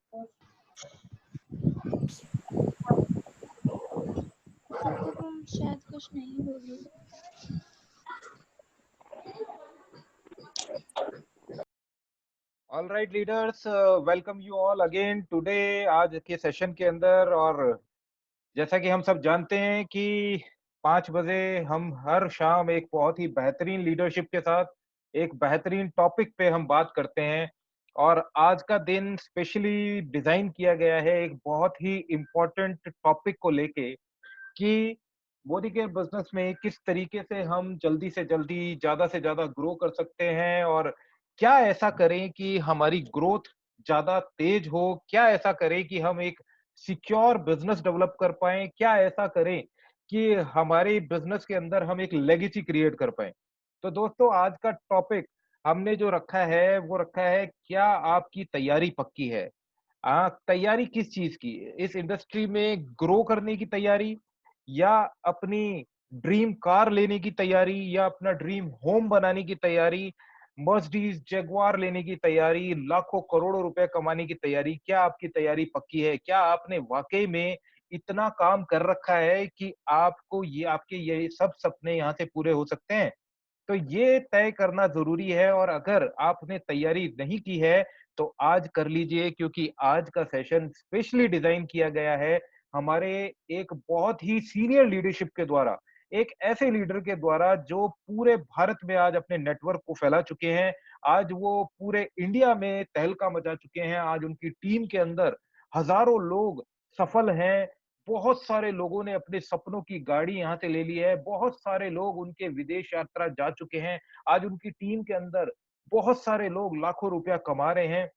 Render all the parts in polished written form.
शायद कुछ नहीं बोली। All right leaders, welcome you all again today आज के सेशन के अंदर। और जैसा कि हम सब जानते हैं कि 5 बजे हम हर शाम एक बहुत ही बेहतरीन लीडरशिप के साथ एक बेहतरीन टॉपिक पे हम बात करते हैं। और आज का दिन स्पेशली डिजाइन किया गया है एक बहुत ही इम्पोर्टेंट टॉपिक को लेके कि बॉडी केयर बिजनेस में किस तरीके से हम जल्दी से जल्दी ज्यादा से ज्यादा ग्रो कर सकते हैं, और क्या ऐसा करें कि हमारी ग्रोथ ज्यादा तेज हो, क्या ऐसा करें कि हम एक सिक्योर बिजनेस डेवलप कर पाएं, क्या ऐसा करें कि हमारे बिजनेस के अंदर हम एक लेगेसी क्रिएट कर पाएं। तो दोस्तों, आज का टॉपिक हमने जो रखा है वो रखा है, क्या आपकी तैयारी पक्की है? तैयारी किस चीज की? इस इंडस्ट्री में ग्रो करने की तैयारी, या अपनी ड्रीम कार लेने की तैयारी, या अपना ड्रीम होम बनाने की तैयारी, मर्सिडीज जगुआर लेने की तैयारी, लाखों करोड़ों रुपए कमाने की तैयारी? क्या आपकी तैयारी पक्की है? क्या आपने वाकई में इतना काम कर रखा है कि आपको ये आपके ये सब सपने यहाँ से पूरे हो सकते हैं? तो ये तय करना ज़रूरी है। और अगर आपने तैयारी नहीं की है, तो आज कर लीजिए, क्योंकि आज का सेशन स्पेशली डिज़ाइन किया गया है हमारे एक बहुत ही सीनियर लीडरशिप के द्वारा, एक ऐसे लीडर के द्वारा जो पूरे भारत में आज अपने नेटवर्क को फैला चुके हैं। आज वो पूरे इंडिया में तहलका मचा चुके हैं। आज उनकी टीम के अंदर हज़ारों लोग सफल हैं। बहुत सारे लोगों ने अपने सपनों की गाड़ी यहाँ से ले ली है। बहुत सारे लोग उनके विदेश यात्रा जा चुके हैं। आज उनकी टीम के अंदर बहुत सारे लोग लाखों रुपया कमा रहे हैं।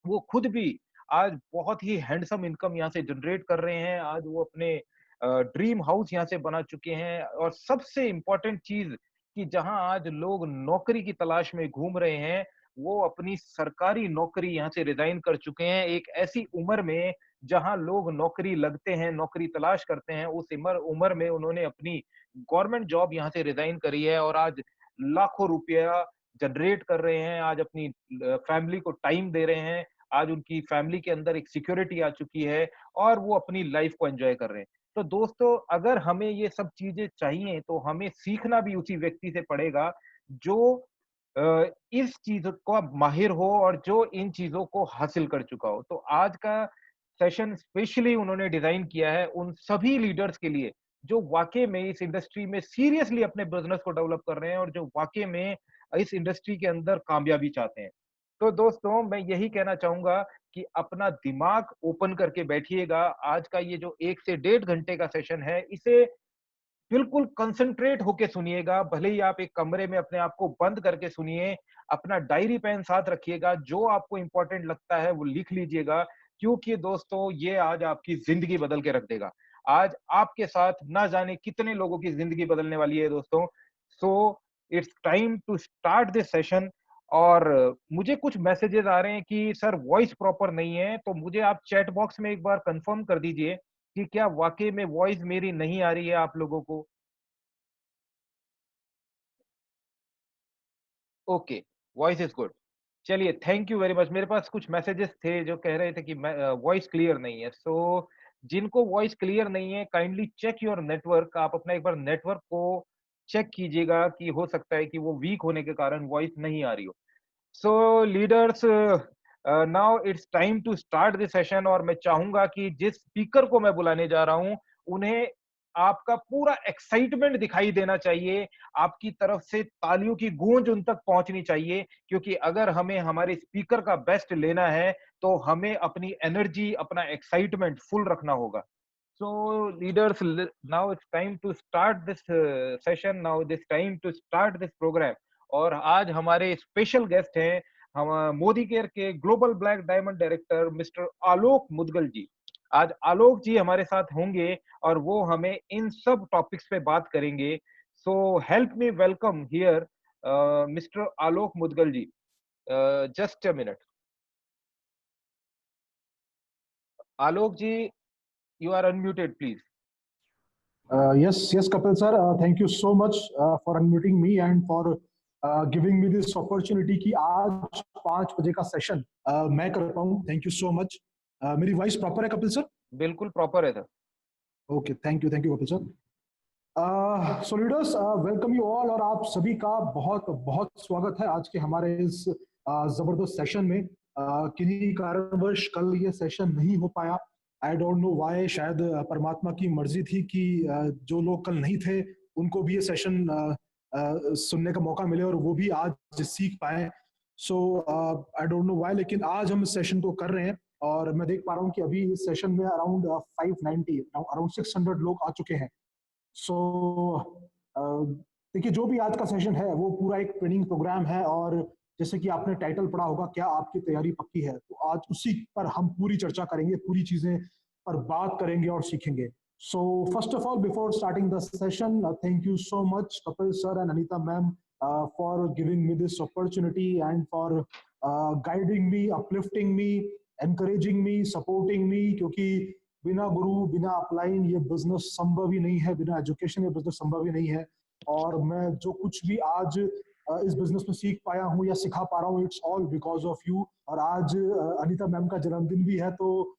वो खुद भी आज बहुत ही हैंडसम इनकम यहाँ से जनरेट कर रहे हैं। आज वो अपने ड्रीम हाउस यहाँ से बना चुके हैं। और सबसे इम्पोर्टेंट चीज़ कि जहाँ आज लोग नौकरी की तलाश में घूम रहे हैं, वो अपनी सरकारी नौकरी यहाँ से रिज़ाइन कर चुके हैं। एक ऐसी उम्र में जहाँ लोग नौकरी लगते हैं, नौकरी तलाश करते हैं, उस उम्र में उन्होंने अपनी गवर्नमेंट जॉब यहाँ से रिज़ाइन करी है और आज लाखों रुपया जनरेट कर रहे हैं। आज अपनी फैमिली को टाइम दे रहे हैं। आज उनकी फैमिली के अंदर एक सिक्योरिटी आ चुकी है और वो अपनी लाइफ को एंजॉय कर रहे हैं। तो दोस्तों, अगर हमें ये सब चीजें चाहिए तो हमें सीखना भी उसी व्यक्ति से पड़ेगा जो इस चीज को माहिर हो और जो इन चीजों को हासिल कर चुका हो। तो आज का सेशन स्पेशली उन्होंने डिजाइन किया है उन सभी लीडर्स के लिए जो वाकई में इस इंडस्ट्री में सीरियसली अपने बिजनेस को डेवलप कर रहे हैं और जो वाकई में इस इंडस्ट्री के अंदर कामयाबी चाहते हैं। तो दोस्तों, मैं यही कहना चाहूंगा कि अपना दिमाग ओपन करके बैठिएगा। आज का ये जो 1 से 1.5 घंटे का सेशन है, इसे बिल्कुल कंसंट्रेट होके सुनिएगा। भले ही आप एक कमरे में अपने आप को बंद करके सुनिए, अपना डायरी पेन साथ रखिएगा, जो आपको इम्पोर्टेंट लगता है वो लिख लीजिएगा, क्योंकि दोस्तों ये आज आपकी ज़िंदगी बदल के रख देगा। आज आपके साथ ना जाने कितने लोगों की ज़िंदगी बदलने वाली है दोस्तों। So it's time to start this session. और मुझे कुछ मैसेजेस आ रहे हैं कि सर वॉइस प्रॉपर नहीं है, तो मुझे आप चैट बॉक्स में एक बार कंफर्म कर दीजिए कि क्या वाक़ई में वॉइस मेरी नहीं आ रही है आप लोगों को? Okay, voice is good. चलिए, थैंक यू वेरी मच। मेरे पास कुछ मैसेजेस थे जो कह रहे थे कि वॉइस क्लियर नहीं है। सो जिनको वॉइस क्लियर नहीं है, काइंडली चेक योर नेटवर्क। आप अपना एक बार नेटवर्क को चेक कीजिएगा कि हो सकता है कि वो वीक होने के कारण वॉइस नहीं आ रही हो। So leaders, now it's time to start this session. और मैं चाहूंगा कि जिस स्पीकर को मैं बुलाने जा रहा हूं, उन्हें आपका पूरा एक्साइटमेंट दिखाई देना चाहिए। आपकी तरफ से तालियों की गूंज उन तक पहुंचनी चाहिए, क्योंकि अगर हमें हमारे स्पीकर का बेस्ट लेना है तो हमें अपनी एनर्जी, अपना एक्साइटमेंट फुल रखना होगा। So leaders, now it's time to start this session. Now this time to start this program. और आज हमारे स्पेशल गेस्ट हैं हम मोदी केयर के global black diamond director mister Alok Mudgal ji. आज आलोक जी हमारे साथ होंगे और वो हमें इन सब टॉपिक्स पे बात करेंगे। So help me welcome here mister Alok Mudgal ji. Just a minute. Alok ji, you are unmuted please. Yes, Kapil sir. Thank you so much for unmuting me and for giving me this opportunity कि आज 5 बजे का सेशन मैं कर पाऊँ. Thank you so much. मेरी voice proper है Kapil sir? बिल्कुल प्रॉपर है sir. Okay, thank you Kapil sir. So leaders, welcome you all, और आप सभी का बहुत बहुत स्वागत है आज के हमारे इस जबरदस्त सेशन में। किन्हीं कारणवश कल ये सेशन नहीं हो पाया। आई डोंट नो व्हाई, शायद परमात्मा की मर्जी थी कि जो लोग कल नहीं थे उनको भी ये सेशन सुनने का मौका मिले और वो भी आज सीख पाए। सो आई डोंट नो व्हाई, लेकिन आज हम इस सेशन को कर रहे हैं और मैं देख पा रहा हूँ कि अभी इस सेशन में अराउंड 590 अराउंड 600 लोग आ चुके हैं। सो देखिए, जो भी आज का सेशन है वो पूरा एक ट्रेनिंग प्रोग्राम है, और जैसे कि आपने टाइटल पढ़ा होगा, क्या आपकी तैयारी पक्की है, तो आज उसी पर हम पूरी चर्चा करेंगे, पूरी चीजें पर बात करेंगे और सीखेंगे। So first of all, before starting the session, thank you so much Kapil sir and Anita ma'am for giving me this opportunity and for guiding me, uplifting me, encouraging me, supporting me, क्योंकि बिना गुरु, बिना अपलाइन ये business संभव ही नहीं है, बिना education ये business संभव ही नहीं है। और मैं जो कुछ भी आज इस बिजनेस में सीख पाया हूँ या सिखा पा रहा हूँ, it's all because of you. और आज अनीता मैम का जन्मदिन भी है, तो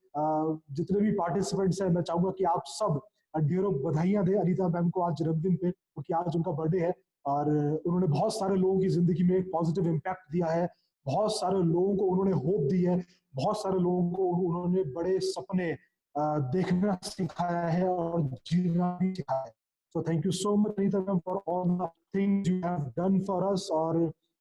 जितने भी पार्टिसिपेंट्स हैं, मैं चाहूंगा कि आप सब ढेरों बधाइयां दें अनीता मैम को आज जन्मदिन पे, क्योंकि आज उनका बर्थडे है और उन्होंने बहुत सारे लोगों की जिंदगी में एक पॉजिटिव इम्पैक्ट दिया है, बहुत सारे लोगों को उन्होंने होप दी है, बहुत सारे लोगों को उन्होंने बड़े सपने देखना सिखाया है और जीना भी सिखाया है। So thank you so much Anita ma'am for all the things you have done for us। और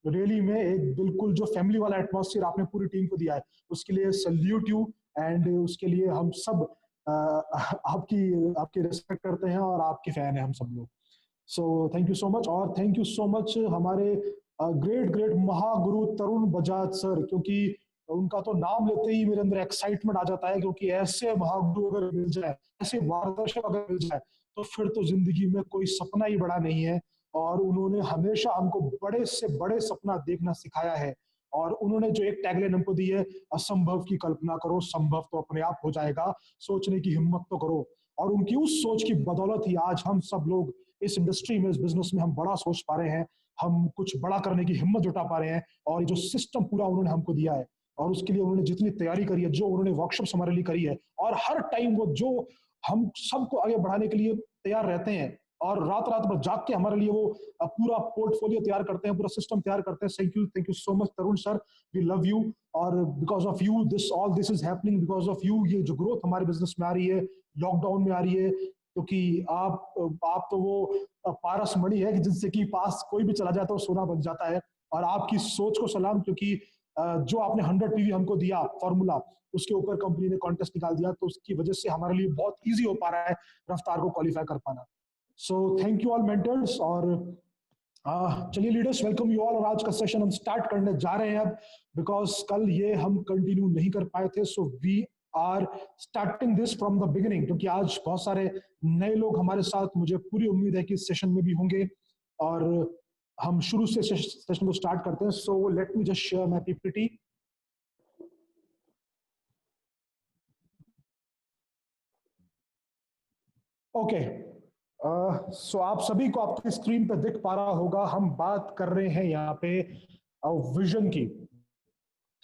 रियली में एक बिल्कुल जो फैमिली वाला एटमॉस्फेयर आपने पूरी टीम को दिया है, उसके लिए सल्यूट यू, एंड उसके लिए हम सब आपकी रिस्पेक्ट करते हैं और आपके फैन हैं हम सब लोग। So thank you so much, और थैंक यू सो मच हमारे great great Mahaguru Tarun Bajaj sir, क्योंकि उनका तो नाम लेते ही मेरे अंदर एक्साइटमेंट आ जाता है, क्योंकि ऐसे महागुरु अगर मिल जाए, ऐसे मार्गदर्शक अगर मिल जाए, तो फिर तो जिंदगी में कोई सपना ही बड़ा नहीं है। और उन्होंने हमेशा हमको बड़े से बड़े सपना देखना सिखाया है, और उन्होंने जो एक टैगलाइन हमको दी है, असंभव की कल्पना करो, संभव तो अपने आप हो जाएगा, सोचने की हिम्मत तो करो। और उनकी उस सोच की बदौलत ही आज हम सब लोग इस इंडस्ट्री में, इस बिजनेस में हम बड़ा सोच पा रहे हैं, हम कुछ बड़ा करने की हिम्मत जुटा पा रहे हैं। और जो सिस्टम पूरा उन्होंने हमको दिया है, और उसके लिए उन्होंने जितनी तैयारी करी है, जो उन्होंने वर्कशॉप्स हमारे लिए करी है, और हर टाइम वो जो हम सबको आगे बढ़ाने के लिए तैयार रहते हैं, और रात रात भर जाग के हमारे लिए वो पूरा पोर्टफोलियो तैयार करते हैं, पूरा सिस्टम तैयार करते हैं। Thank you so much Tarun sir, we love you. और because of you all this is happening, because of you ये जो ग्रोथ हमारे बिजनेस में आ रही है, लॉकडाउन में आ रही है, क्योंकि आप तो वो पारस मणि है कि जिनसे कि पास कोई भी चला जाता है वो सोना बन जाता है। और आपकी सोच को सलाम, क्योंकि जो आपने 100 पीवी हमको दिया फॉर्मूला, उसके ऊपर कंपनी ने कॉन्टेस्ट निकाल दिया, तो उसकी वजह से हमारे लिए बहुत इजी हो पा रहा है रफ्तार को क्वालिफाई कर पाना। So thank you all mentors. और चलिए लीडर्स, वेलकम यू ऑल, और आज का सेशन हम स्टार्ट करने जा रहे हैं अब, बिकॉज कल ये हम कंटिन्यू नहीं कर पाए थे। So we are starting this from the beginning, क्योंकि आज बहुत सारे नए लोग हमारे साथ, मुझे पूरी उम्मीद है कि इस सेशन में भी होंगे, और हम शुरू से सेशन को स्टार्ट करते हैं। So let me just share my PPT. Okay, so आप सभी को आपकी स्क्रीन पे दिख पा रहा होगा, हम बात कर रहे हैं यहाँ पे विजन की,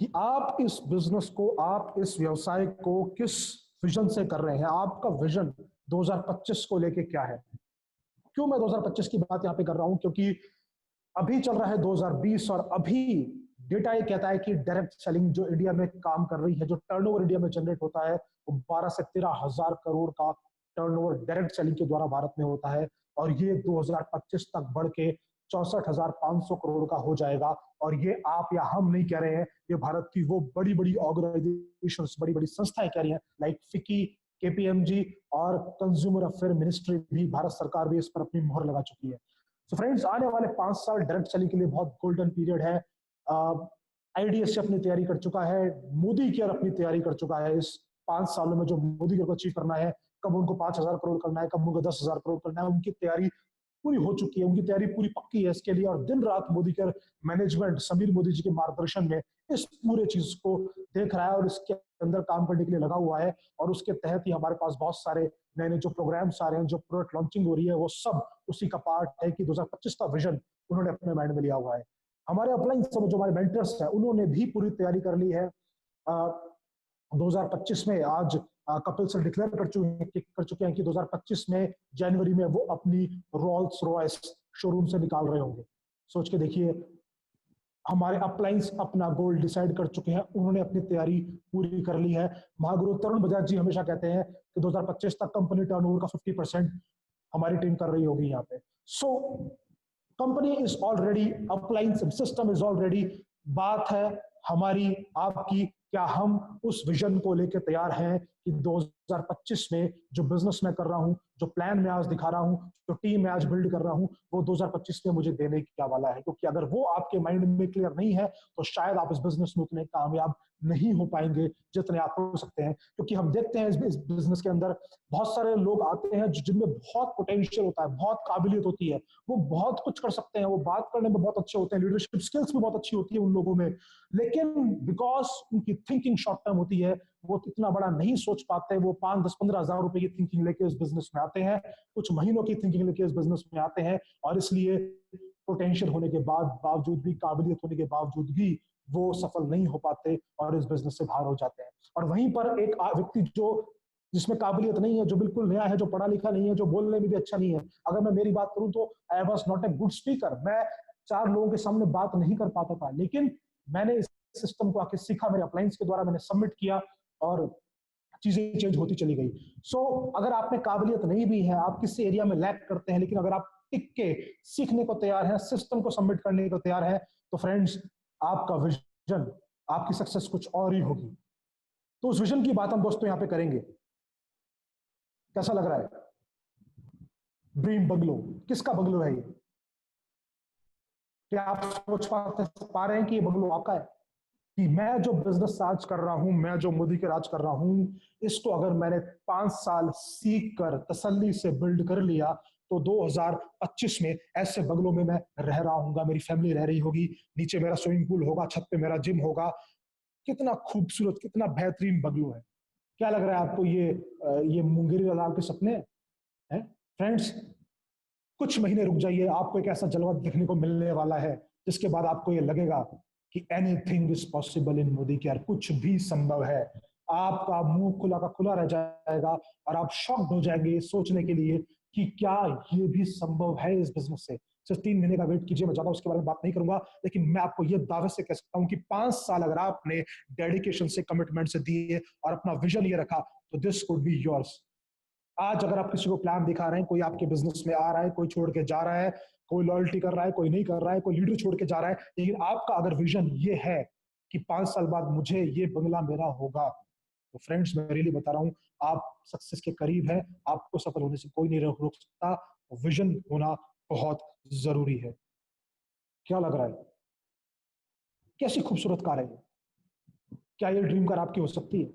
कि आप इस बिजनेस को, आप इस व्यवसाय को किस विजन से कर रहे हैं, आपका विजन 2025 को लेके क्या है। क्यों मैं 2025 की बात यहाँ पे कर रहा हूँ, क्योंकि अभी चल रहा है 2020, और अभी डेटा ये कहता है कि डायरेक्ट सेलिंग जो इंडिया में काम कर रही है, जो टर्नओवर इंडिया में जनरेट होता है, वो 12 से 13 हजार करोड़ का टर्नओवर डायरेक्ट सेलिंग के द्वारा भारत में होता है, और ये 2025 तक बढ़ के 64,500 करोड़ का हो जाएगा। और ये आप या हम नहीं कह रहे हैं, ये भारत की वो बड़ी बड़ी ऑर्गेनाइजेशंस, बड़ी बड़ी संस्थाएं कह रही हैं, लाइक फिकी, केपीएमजी और कंज्यूमर अफेयर मिनिस्ट्री भी, भारत सरकार भी इस पर अपनी मोहर लगा चुकी है। तो फ्रेंड्स, आने वाले 5 साल डायरेक्ट सेलिंग के लिए बहुत गोल्डन पीरियड है। आईडीएस अपनी तैयारी कर चुका है, मोदी केयर अपनी तैयारी कर चुका है। इस 5 सालों में जो मोदी केयर को अचीव करना है, कब उनको 5,000 करोड़ करना है, कब उनको 10,000 करोड़ करना है, उनकी तैयारी पूरी हो चुकी है, उनकी तैयारी पूरी पक्की है इसके लिए। और दिन रात मोदी केयर मैनेजमेंट समीर मोदी जी के मार्गदर्शन में इस पूरे चीज को देख रहा है और इसके अंदर काम करने के लिए लगा हुआ है। और उसके तहत ही हमारे पास बहुत सारे नए नए जो प्रोग्राम्स आ रहे हैं, जो प्रोडक्ट लॉन्चिंग हो रही है, वो सब उसी का पार्ट है कि 2025 का विजन उन्होंने अपने माइंड में लिया हुआ है। हमारे अपलाइन जो हमारे मेंटर्स हैं, उन्होंने भी पूरी तैयारी कर ली है। 2025 में आज कपिल सर डिक्लेयर कर चुके हैं कि 2025 में जनवरी में वो अपनी रोल्स रॉयस शोरूम से निकाल रहे होंगे। सोच के देखिए, हमारे अपलाइंस अपना गोल डिसाइड कर चुके हैं, उन्होंने अपनी तैयारी पूरी कर ली है। महागुरु तरुण बजाज जी हमेशा कहते हैं कि 2025 तक कंपनी टर्नओवर का 50% हमारी टीम कर रही होगी यहाँ पे। So company is already, अपलाइंस system is already. बात है हमारी आपकी, क्या हम उस विजन को लेकर तैयार हैं कि 2025 में जो बिजनेस मैं कर रहा हूं, जो प्लान मैं आज दिखा रहा हूं, जो टीम मैं आज बिल्ड कर रहा हूं, वो 2025 में मुझे देने क्या वाला है। क्योंकि अगर वो आपके माइंड में क्लियर नहीं है तो शायद आप इस बिजनेस में उतने कामयाब नहीं हो पाएंगे जितने आप हो सकते हैं। क्योंकि हम देखते हैं इस बिजनेस के अंदर बहुत सारे लोग आते हैं जिनमें बहुत पोटेंशियल होता है, बहुत काबिलियत होती है, वो बहुत कुछ कर सकते हैं, वो बात करने में बहुत अच्छे होते हैं, लीडरशिप स्किल्स भी बहुत अच्छी होती है उन लोगों में, लेकिन बिकॉज उनकी थिंकिंग शॉर्ट टर्म होती है, वो इतना बड़ा नहीं सोच पाते। वो 5, 10, 15 हजार रुपए की थिंकिंग लेके इस बिजनेस में आते हैं, कुछ महीनों की थिंकिंग लेके इस बिजनेस में आते हैं, और इसलिए पोटेंशियल होने के बावजूद भी, काबिलियत होने के बावजूद भी वो सफल नहीं हो पाते और इस बिजनेस से बाहर हो जाते हैं। और वहीं पर एक व्यक्ति जो जिसमें काबिलियत नहीं है, जो बिल्कुल नया है, जो पढ़ा लिखा नहीं है, जो बोलने में भी अच्छा नहीं है, अगर मैं मेरी बात करूं तो I was not a good speaker. मैं 4 लोगों के सामने बात नहीं कर पाता था, लेकिन मैंने इस सिस्टम को आके सीखा, मेरे अप्लायंस के द्वारा मैंने सबमिट किया और चीजें चेंज होती चली गई। सो अगर आप में काबिलियत नहीं भी है, आप किसी एरिया में लैक करते हैं, लेकिन अगर आप टिक के सीखने को तैयार हैं, सिस्टम को सबमिट करने को तैयार हैं, तो फ्रेंड्स आपका विजन, आपकी सक्सेस कुछ और ही होगी। तो उस विजन की बात हम दोस्तों यहाँ पे करेंगे। कैसा लग रहा है? ड्रीम बंगलो, किसका बंगलो है ये? क्या आप सोच पा रहे हैं कि ये बंगलो आपका है? कि मैं जो बिजनेस आज कर रहा हूं, मैं जो मोदी के राज कर रहा हूं, इसको अगर मैंने 5 साल सीख कर तसल्ली से बिल्ड कर लिया तो 2025 में ऐसे बंगलों में मैं रह रहा हूँ, मेरी फैमिली रह रही होगी, नीचे मेरा स्विमिंग पूल होगा, छत पे मेरा जिम होगा। कितना खूबसूरत, कितना बेहतरीन बंगलो है। क्या लग रहा है आपको ये मुंगेरी लाल के सपने हैं? फ्रेंड्स, कुछ महीने रुक जाइए, आपको एक ऐसा जलवा देखने को मिलने वाला है जिसके बाद आपको ये लगेगा कि anything is possible in Modi care, कुछ भी संभव है। आपका मुंह खुला का खुला रह जाएगा और आप शॉक्ड हो जाएंगे सोचने के लिए कि क्या ये भी संभव है इस बिजनेस से। सिर्फ 3 महीने का वेट कीजिए, मैं ज्यादा उसके बारे में बात नहीं करूंगा, लेकिन मैं आपको ये दावे से कह सकता हूं कि 5 साल अगर आपने डेडिकेशन से, कमिटमेंट से दिए और अपना विजन ये रखा तो दिस कुड बी योर्स। आज अगर आप किसी को प्लान दिखा रहे हैं, कोई आपके बिजनेस में आ रहा है, कोई छोड़ के जा रहा है, कोई लॉयल्टी कर रहा है, कोई नहीं कर रहा है, कोई लीडर छोड़ के जा रहा है, लेकिन आपका अगर विजन ये है कि 5 साल बाद मुझे ये बंगला मेरा होगा, तो फ्रेंड्स मैं रियली बता रहा हूं, आप सक्सेस के करीब है। आपको सफल होने से कोई नहीं रोक सकता। विजन होना बहुत जरूरी है। क्या लग रहा है? कैसी खूबसूरत कार है? क्या ये ड्रीम कार आपकी हो सकती है?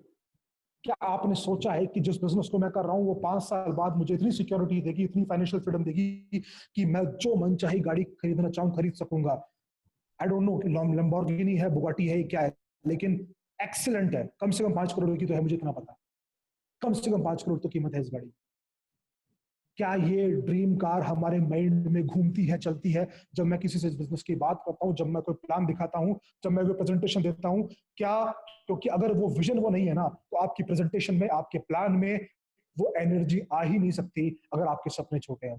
क्या आपने सोचा है कि जिस बिजनेस को मैं कर रहा हूं वो 5 साल बाद मुझे इतनी सिक्योरिटी देगी, इतनी फाइनेंशियल फ्रीडम देगी कि मैं जो मनचाही गाड़ी खरीदना चाहूं खरीद सकूंगा? आई डोंट नो कि लैम्बोर्गिनी है, बुगाटी है, क्या है, लेकिन एक्सीलेंट है। कम से कम 5 करोड़ की तो है, मुझे इतना पता। कम से कम 5 करोड़ तो कीमत है इस गाड़ी। क्या ये ड्रीम कार हमारे माइंड में घूमती है, चलती है जब मैं किसी से इस बिजनेस की बात करता हूं, जब मैं कोई प्लान दिखाता हूं, जब मैं कोई प्रेजेंटेशन देता हूं? क्या? क्योंकि अगर वो विजन वो नहीं है ना, तो आपकी प्रेजेंटेशन में, आपके प्लान में वो एनर्जी आ ही नहीं सकती अगर आपके सपने छोटे हैं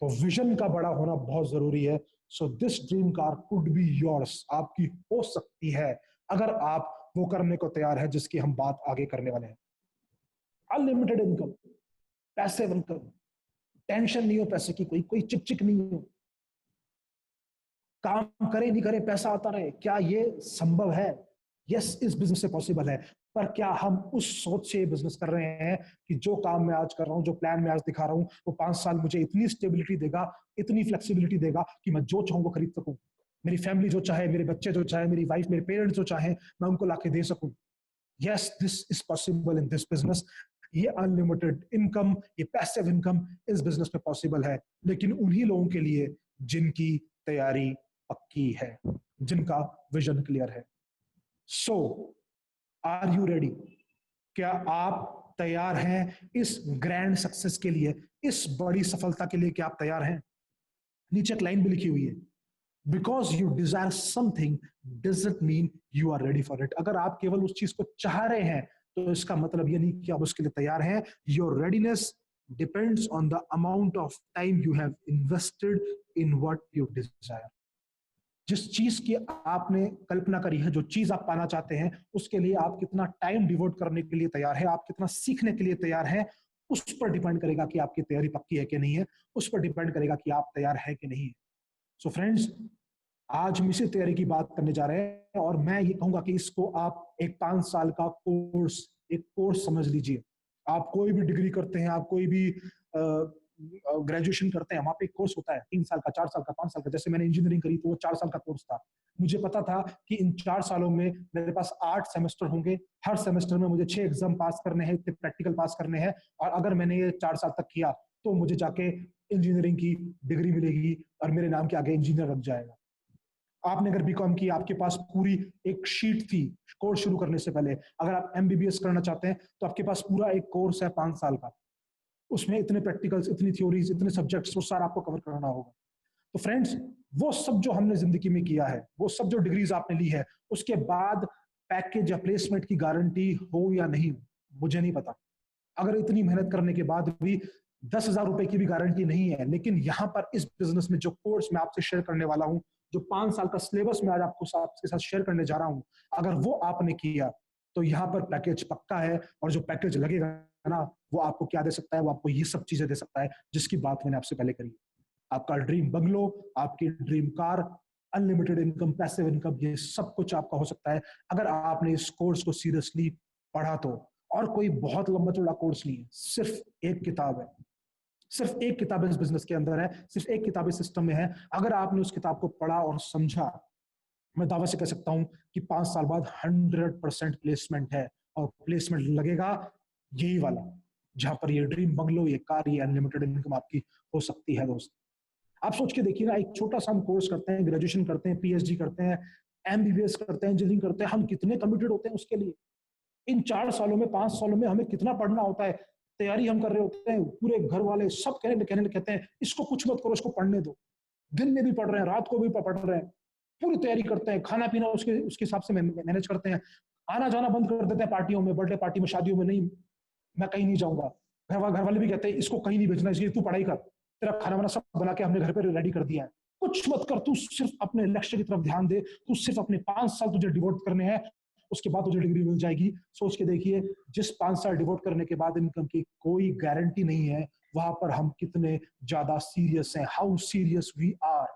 तो विजन का बड़ा होना बहुत जरूरी है। So this dream car could be yours, आपकी हो सकती है अगर आप वो करने को तैयार है जिसकी हम बात आगे करने वाले हैं। Unlimited income, passive income, tension नहीं हो पैसे की, कोई चिक चिक नहीं हो, काम करे नहीं करे पैसा आता रहे। क्या ये संभव है? यस, इस बिजनेस से पॉसिबल है। पर क्या हम उस सोच से बिजनेस कर रहे हैं कि जो काम मैं आज कर रहा हूं, जो प्लान मैं आज दिखा रहा हूं, वो 5 साल मुझे इतनी स्टेबिलिटी देगा, इतनी फ्लेक्सिबिलिटी देगा कि मैं जो चाहूं वो खरीद सकूं, मेरी फैमिली जो चाहे, मेरे बच्चे जो चाहे, मेरी वाइफ, मेरे पेरेंट्स जो चाहे, मैं उनको लाके दे सकूं? Yes, this is possible in this business. ये अनलिमिटेड इनकम, ये पैसिव इनकम इस बिजनेस में पॉसिबल है, लेकिन उन्हीं लोगों के लिए जिनकी तैयारी पक्की है, जिनका विजन क्लियर है। सो आर यू रेडी? क्या आप तैयार हैं इस ग्रैंड सक्सेस के लिए, इस बड़ी सफलता के लिए? क्या आप तैयार हैं? नीचे एक लाइन भी लिखी हुई है, because you desire something doesn't mean you are ready for it. अगर आप केवल उस चीज को चाह रहे हैं तो इसका मतलब ये नहीं कि आप उसके लिए तैयार हैं। Your readiness depends on the amount of time you have invested in what you desire. जिस चीज की आपने कल्पना करी है, जो चीज आप पाना चाहते हैं, उसके लिए आप कितना टाइम डिवोट करने के लिए तैयार है, आप कितना सीखने के लिए तैयार है, उस पर डिपेंड करेगा कि आपकी तैयारी पक्की है कि नहीं है, उस पर डिपेंड करेगा कि आप तैयार है कि नहीं है। सो फ्रेंड्स, आज हम इसी तैयारी की बात करने जा रहे हैं और मैं ये कहूंगा कि इसको आप एक 5 साल का कोर्स, एक कोर्स समझ लीजिए। आप कोई भी डिग्री करते हैं, आप कोई भी ग्रेजुएशन करते हैं, वहां पे एक कोर्स होता है 3 साल का, 4 साल का, 5 साल का। जैसे मैंने इंजीनियरिंग करी तो वो 4 साल का कोर्स था। मुझे पता था कि इन 4 सालों में मेरे पास 8 सेमेस्टर होंगे, हर सेमेस्टर में मुझे 6 एग्जाम पास करने हैं, प्रैक्टिकल पास करने हैं, और अगर मैंने ये 4 साल तक किया तो मुझे जाके इंजीनियरिंग की डिग्री मिलेगी और मेरे नाम के आगे इंजीनियर लग जाएगा। आपने अगर बीकॉम की, आपके पास पूरी एक शीट थी कोर्स शुरू करने से पहले। अगर आप एमबीबीएस करना चाहते हैं तो आपके पास पूरा एक कोर्स है 5 साल का, उसमें इतने प्रैक्टिकल्स, इतनी थ्योरीज, इतने सब्जेक्ट्स, वो सारा आपको कवर करना होगा। तो फ्रेंड्स, वो सब जो हमने जिंदगी में किया है, वो सब जो डिग्रीज आपने ली है, उसके बाद पैकेज या प्लेसमेंट की गारंटी हो या नहीं, मुझे नहीं पता। अगर इतनी मेहनत करने के बाद भी 10,000 रुपए की भी गारंटी नहीं है, लेकिन यहाँ पर इस बिजनेस में जो कोर्स मैं आपसे शेयर करने वाला हूँ, जो 5 साल का सिलेबस मैं आज आपके साथ शेयर करने जा रहा हूँ, अगर वो आपने किया तो यहाँ पर पैकेज पक्का है। और जो पैकेज लगेगा ना, वो आपको क्या दे सकता है, वो आपको ये सब चीजें दे सकता है जिसकी बात मैंने आपसे पहले करी। आपका ड्रीम बंगलो, आपकी dream car, unlimited income, passive income, ये सब कुछ आपका हो सकता है अगर आपने इस कोर्स को सीरियसली पढ़ा तो। और कोई बहुत लंबा चौड़ा कोर्स नहीं है, सिर्फ एक किताब है, सिर्फ एक किताब इस बिजनेस के अंदर है, सिर्फ एक किताब इस सिस्टम में है। अगर आपने उस किताब को पढ़ा और समझा, मैं दावा से कह सकता हूं कि 5 साल बाद 100% प्लेसमेंट है, और प्लेसमेंट लगेगा यही वाला, जहां पर ये ड्रीम बंगलो, ये कार, ये अनलिमिटेड इनकम आपकी हो सकती है। दोस्त, आप सोच के देखिए ना, एक छोटा सा हम कोर्स करते हैं, ग्रेजुएशन करते हैं, पीएचडी करते हैं, एमबीबीएस करते हैं, इंजीनियरिंग करते हैं, हम कितने कमिटेड होते हैं उसके लिए। इन 4 सालों में, 5 सालों में हमें कितना पढ़ना होता है, तैयारी हम कर रहे होते हैं, पूरे घर वाले सब कहते हैं इसको कुछ मत करो, इसको पढ़ने दो। दिन में भी पढ़ रहे हैं, रात को भी पढ़ रहे हैं, पूरी तैयारी करते हैं, खाना पीना उसके उसके हिसाब से मैनेज करते हैं, आना जाना बंद कर देते हैं पार्टियों में, बर्थडे पार्टी में, शादियों में, नहीं मैं कहीं नहीं जाऊंगा। घर वाले भी कहते हैं इसको कहीं नहीं भेजना, इसलिए तू पढ़ाई कर, तेरा खाना वाना सब बना के हमने घर पे रेडी कर दिया है, कुछ मत कर, तू सिर्फ अपने लक्ष्य की तरफ ध्यान दे, तू सिर्फ अपने 5 साल तुझे डिवोट करने हैं, उसके बाद तुझे डिग्री मिल जाएगी। सोच के देखिए, जिस 5 साल डिवोट करने के बाद इनकम की कोई गारंटी नहीं है, वहां पर हम कितने ज्यादा सीरियस हैं, हाउ सीरियस वी आर।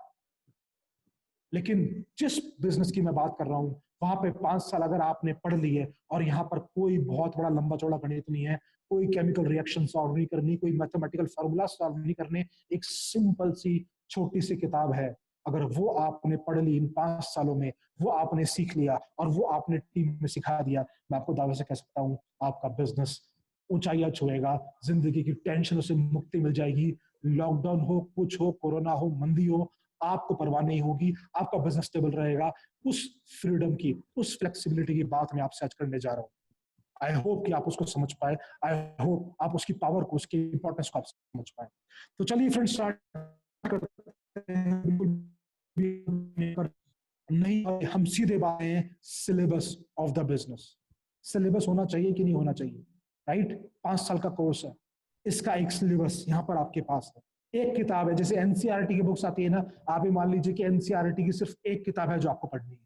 लेकिन जिस बिजनेस की मैं बात कर रहा हूं, वहां पे 5 साल अगर आपने पढ़ लिए, और यहाँ पर कोई बहुत बड़ा लंबा चौड़ा गणित नहीं है, कोई केमिकल रिएक्शन सॉल्व नहीं करनी, कोई मैथमेटिकल फॉर्मूला सॉल्व नहीं करने, एक सिंपल सी छोटी सी किताब है, अगर वो आपने पढ़ ली इन 5 सालों में, वो आपने सीख लिया और वो आपने टीम में सिखा दिया, मैं आपको दावे से कह सकता हूँ आपका बिजनेस ऊंचाइयां छुएगा, जिंदगी की टेंशनों से मुक्ति मिल जाएगी। लॉकडाउन हो, कुछ हो, कोरोना हो, मंदी हो, आपको परवाह नहीं होगी, आपका बिजनेस स्टेबल रहेगा। उस फ्रीडम की, उस फ्लेक्सिबिलिटी की बात मैं आपसे आज करने जा रहा हूँ। आई होप कि आप उसको समझ पाए, आई होप आप उसकी पावर को, उसकी इंपॉर्टेंस को आप समझ पाए। तो चलिए फ्रेंड्स, स्टार्ट करते हैं। नहीं, हम सीधे बात हैं syllabus of the business. Syllabus होना चाहिए कि नहीं होना चाहिए, राइट? 5 साल का कोर्स है, इसका एक सिलेबस यहाँ पर आपके पास है। एक किताब है, जैसे एनसीईआरटी की बुक्स आती है ना, आप ये मान लीजिए कि एनसीईआरटी की सिर्फ एक किताब है जो आपको पढ़नी है।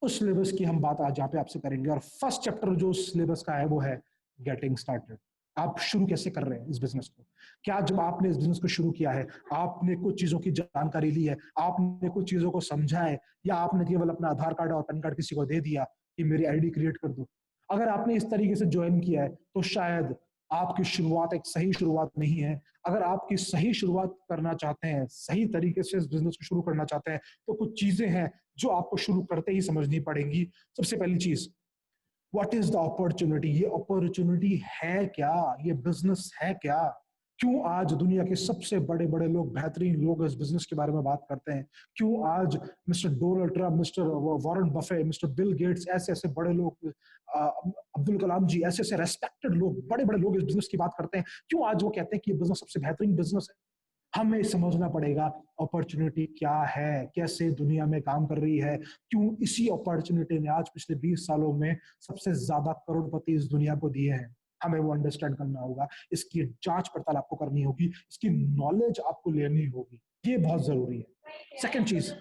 उस सिलेबस की हम बात आज यहाँ पे आपसे करेंगे, और फर्स्ट चैप्टर जो सिलेबस का है वो है गेटिंग स्टार्टेड। आप शुरू कैसे कर रहे हैं इस बिजनेस को? क्या जब आपने इस बिजनेस को शुरू किया है, आपने कुछ चीजों की जानकारी ली है, आपने कुछ चीजों को समझा है, या आपने केवल अपना आधार कार्ड और पैन कार्ड किसी को दे दिया कि मेरी आईडी क्रिएट कर दो? अगर आपने इस तरीके से ज्वाइन किया है तो शायद आपकी शुरुआत एक सही शुरुआत नहीं है। अगर आपकी सही शुरुआत करना चाहते हैं, सही तरीके से इस बिजनेस को शुरू करना चाहते हैं, तो कुछ चीजें हैं जो आपको शुरू करते ही समझनी पड़ेंगी। सबसे पहली चीज, व्हाट इज द अपॉर्चुनिटी? ये अपॉर्चुनिटी है क्या? ये बिजनेस है क्या? क्यों आज दुनिया के सबसे बड़े बड़े लोग, बेहतरीन लोग इस बिजनेस के बारे में बात करते हैं? क्यों आज mister Donald Trump, mister Warren Buffett, mister Bill Gates, ऐसे ऐसे बड़े लोग, अब्दुल कलाम जी, ऐसे ऐसे रेस्पेक्टेड लोग, बड़े बड़े लोग इस बिजनेस की बात करते हैं? क्यों आज वो कहते हैं कि ये बिजनेस सबसे बेहतरीन बिजनेस है? हमें समझना पड़ेगा अपॉर्चुनिटी क्या है, कैसे दुनिया में काम कर रही है, क्यों इसी अपॉर्चुनिटी ने आज पिछले 20 सालों में सबसे ज्यादा करोड़पति इस दुनिया को दिए हैं। हमें वो अंडरस्टैंड करना होगा, इसकी जांच पड़ताल आपको करनी होगी, इसकी नॉलेज आपको लेनी होगी, ये बहुत जरूरी है। सेकंड चीज,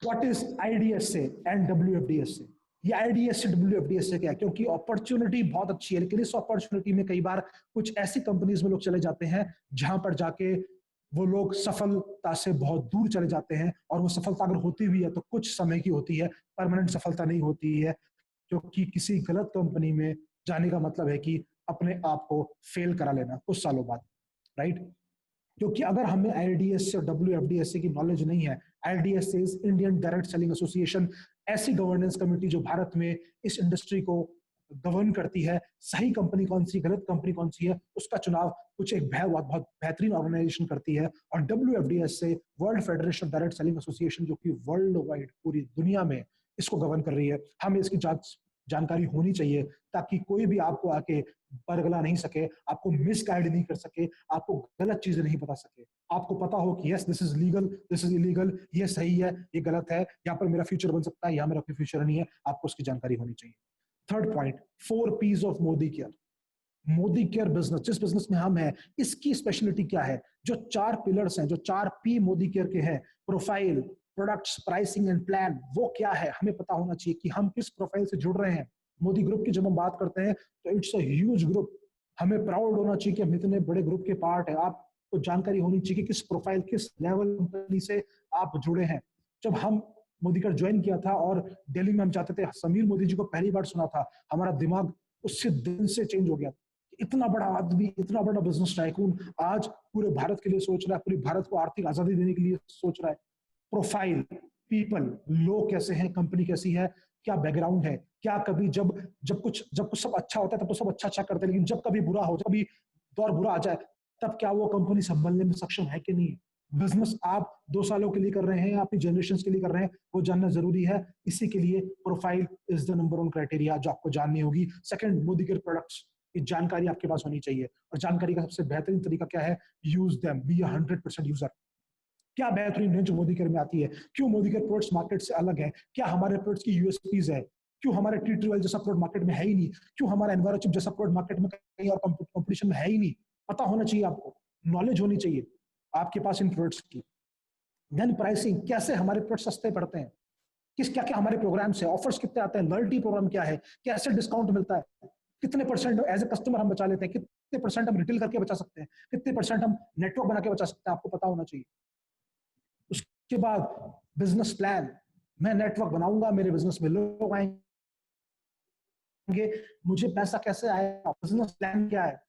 what is IDSA and WFDSA? ये IDSA WFDSA क्या है? क्योंकि अपॉर्चुनिटी बहुत अच्छी है, लेकिन इस अपॉर्चुनिटी में कई बार कुछ ऐसी कंपनीज में लोग चले जाते हैं जहां पर जाके वो लोग सफलता से बहुत दूर चले जाते हैं, और वो सफलता अगर होती भी है तो कुछ समय की होती है, परमानेंट सफलता नहीं होती है। क्योंकि किसी गलत कंपनी में जाने का मतलब है कि अपने आप को फेल करा लेना कुछ सालों बाद, राइट? क्योंकि अगर हमें IDSA और WFDSA की नॉलेज नहीं है, IDSA is Indian direct selling association, ऐसी गवर्नेंस कमेटी जो भारत में इस इंडस्ट्री को गवर्न करती है, सही कंपनी कौन सी, गलत कंपनी कौन सी है, उसका चुनाव कुछ एक बहुत बेहतरीन ऑर्गेनाइजेशन करती है। और WFDSA, world federation of direct selling association, जो कि वर्ल्ड वाइड पूरी दुनिया में इसको गवर्न कर रही है। हमें इसकी जानकारी होनी चाहिए ताकि कोई भी आपको आके बरगला नहीं सके, आपको मिसगाइड नहीं कर सके, आपको गलत चीजें नहीं बता सके। आपको पता हो कि yes this is legal, this is illegal, ये सही है, ये गलत है, यहाँ पर मेरा फ्यूचर बन सकता है, यहाँ मेरा कोई फ्यूचर नहीं है, आपको उसकी जानकारी होनी चाहिए। Third point, 4 P's of Modi care. Modi care business, जिस बिजनेस में हम हैं, इसकी स्पेशलिटी क्या है? जो 4 पिलर्स हैं, जो 4 P मोदी केयर के हैं, profile, products, pricing and plan, वो क्या है? हमें पता होना चाहिए कि हम किस प्रोफाइल से जुड़ रहे हैं। मोदी ग्रुप की जब हम बात करते हैं तो इट्स अ ह्यूज ग्रुप, हमें प्राउड होना चाहिए कि हम इतने बड़े ग्रुप के पार्ट है। आपको जानकारी होनी चाहिए कि किस प्रोफाइल, किस लेवल कंपनी से आप जुड़े हैं। जब हम मोदी केयर ज्वाइन किया था और दिल्ली में हम चाहते थे, समीर मोदी जी को पहली बार सुना था, हमारा दिमाग उससे दिन से चेंज हो गया। इतना बड़ा आदमी, इतना बड़ा बिजनेस टाइकून आज पूरे भारत के लिए सोच रहा है, पूरे भारत को आर्थिक आजादी देने के लिए सोच रहा है। प्रोफाइल, पीपल, लोग कैसे हैं, कंपनी कैसी है, क्या बैकग्राउंड है, क्या कभी जब कुछ सब अच्छा होता है तब तो सब अच्छा करते हैं, लेकिन जब कभी बुरा हो, जब कभी दौर बुरा आ जाए, तब क्या वो कंपनी संभलने में सक्षम है कि नहीं है? बिजनेस आप 2 सालों के लिए कर रहे हैं, अपनी जनरेशन के लिए कर रहे हैं, वो जानना जरूरी है। इसी के लिए profile is the number 1 criteria जो आपको जाननी होगी। सेकंड, मोदी केयर प्रोडक्ट्स की जानकारी आपके पास होनी चाहिए, और जानकारी का सबसे बेहतरीन तरीका क्या है? Use them, be 100% user. क्या बेहतरीन रेंज मोदी केयर में आती है? क्यों मोदी केयर प्रोडक्ट्स मार्केट से अलग है? क्या हमारे प्रोडक्ट्स की यूएसपीज है? क्यों हमारे T-Trivell जैसा प्रोडक्ट मार्केट में है ही नहीं? क्यों हमारा एनवायरचिप जैसा प्रोडक्ट मार्केट में कहीं और कंपटीशन में है ही नहीं? पता होना चाहिए, आपको नॉलेज होनी चाहिए आपके पास इन प्रोडक्ट्स की। देन प्राइसिंग, कैसे हमारे प्रोडक्ट सस्ते पड़ते हैं, किस क्या क्या हमारे प्रोग्राम्स है, ऑफर्स कितने आते हैं, लॉयल्टी प्रोग्राम क्या है, कैसे डिस्काउंट मिलता है, कितने परसेंट एज ए कस्टमर हम बचा लेते हैं, कितने परसेंट हम रिटेल करके बचा सकते हैं, कितने परसेंट हम नेटवर्क बना के बचा सकते हैं, आपको पता होना चाहिए। उसके बाद बिजनेस प्लान, मैं नेटवर्क बनाऊंगा, मेरे बिजनेस में लोग आएंगे, मुझे पैसा कैसे आएगा, बिजनेस प्लान क्या है?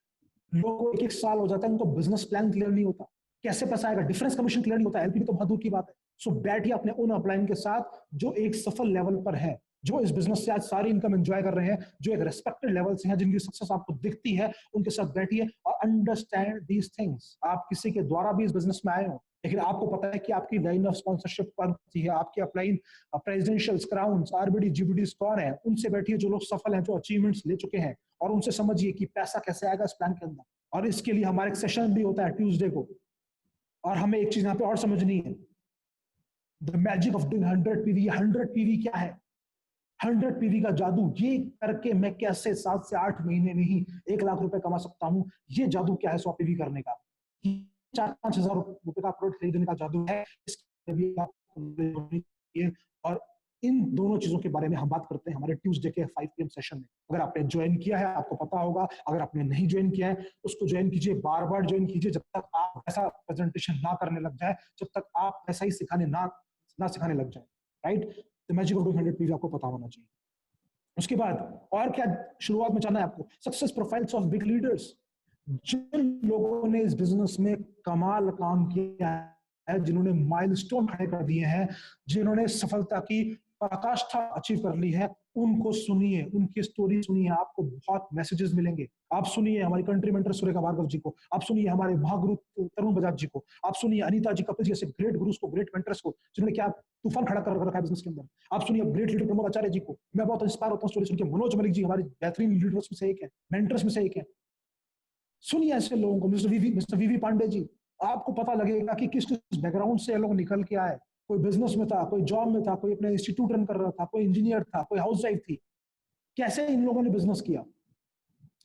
लोगों को 1 साल हो जाता है, उनको बिजनेस प्लान क्लियर नहीं होता, कैसे पैसा आएगा, डिफरेंस कमीशन क्लियर नहीं होता, एलपीवी तो बहुत दूर की बात है। सो बैठिए अपने उन अपलाइन के साथ जो एक सफल लेवल पर है, जो इस बिजनेस से आज सारी इनकम एंजॉय कर रहे हैं, जो एक रेस्पेक्टेड लेवल से हैं, जिनकी सक्सेस आपको दिखती है, उनके साथ बैठिए और अंडरस्टैंड दीज थिंग्स। आप किसी के द्वारा भी इस बिजनेस में आए हो, लेकिन आपको पता है कि आपकी लाइन ऑफ स्पॉन्सरशिप कौन सी है, आपके अपलाइन प्रेसिडेंशियल क्राउन्स, आरबीडी, जीबीडीज कौन है, उनसे बैठिए जो लोग सफल हैं, जो अचीवमेंट्स ले चुके हैं, और उनसे समझिए कि पैसा कैसे आएगा इस प्लान के अंदर। और इसके लिए हमारा एक सेशन भी होता है ट्यूसडे को। और हमें एक चीज यहाँ पे और समझनी है, the magic of doing 100 PV. 100 PV क्या है? 100 पीवी का जादू, ये करके मैं कैसे 7 से 8 महीने में ही 1 लाख रुपए कमा सकता हूँ, ये जादू क्या है 100 पीवी करने का? 4-5 हजार रुपए का प्रोडक्ट खरीदने का जादू है। और इन दोनों चीजों के बारे में हम बात करते हैं हमारे ट्यूसडे के 5 PM सेशन में। अगर आपने ज्वाइन किया है आपको पता होगा, अगर आपने नहीं ज्वाइन किया है उसको ज्वाइन कीजिए, बार बार ज्वाइन कीजिए, जब तक आप ऐसा प्रेजेंटेशन ना करने लग जाए, जब तक आप ऐसा ही सिखाने ना सिखाने लग जाए, राइट? तो मैजिक ऑफ डूइंग 100 पीवी आपको पता होना चाहिए। उसके बाद और क्या शुरुआत में जानना है आपको? Success profiles of big leaders, जिन लोगों ने इस बिजनेस में कमाल काम किया है, जिन्होंने माइलस्टोन खड़े कर दिए हैं, जिन्होंने सफलता की पराकाष्ठा अचीव कर ली है, उनको सुनिए, उनकी स्टोरी सुनिए, आपको बहुत मैसेजेस मिलेंगे। आप सुनिए हमारी कंट्री मेंटर सुरेखा भार्गव जी को, आप सुनिए हमारे महागुरु तरुण बजाज जी को, आप सुनिए अनीता जी, कपिल जी जैसे ग्रेट गुरुज को, ग्रेट मेंटर्स को, जिन्होंने क्या तूफान खड़ा कर रखा है बिजनेस के अंदर। आप सुनिए ग्रेट लीडर प्रमोद आचार्य जी को, मैं बहुत इंस्पायर होता हूँ स्टोरी सुन के। मनोज मलिक जी हमारे बेहतरीन लीडर्स में से एक है, मेंटर्स में से एक है। सुनिए ऐसे लोगों को, मिस्टर वीवी पांडे जी, आपको पता लगेगा कि किस किस बैकग्राउंड से ये लोग निकल के आए। कोई बिजनेस में था, कोई जॉब में था, कोई अपना इंस्टीट्यूट रन कर रहा था, कोई इंजीनियर था, कोई हाउसवाइफ थी। कैसे इन लोगों ने बिजनेस किया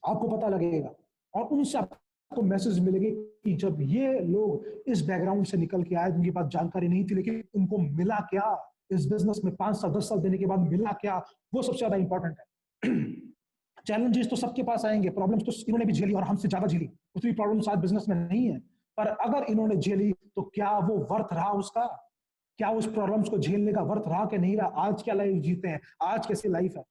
आपको पता लगेगा, और उनसे आपको मैसेज मिलेंगे कि जब ये लोग इस बैकग्राउंड से निकल के आए, जिनके पास जानकारी नहीं थी, लेकिन उनको मिला क्या इस बिजनेस में 5 साल 10 साल देने के बाद मिला क्या, वो सबसे ज्यादा इंपॉर्टेंट है। चैलेंजेस तो सबके पास आएंगे, प्रॉब्लम्स तो इन्होंने भी झेली और हमसे ज्यादा झेली, उतनी प्रॉब्लम्स आज बिजनेस में नहीं है, पर अगर इन्होंने झेली तो क्या वो वर्थ रहा उसका? क्या उस प्रॉब्लम्स को झेलने का वर्थ रहा कि नहीं रहा? आज क्या लाइफ जीते हैं, आज कैसी लाइफ है,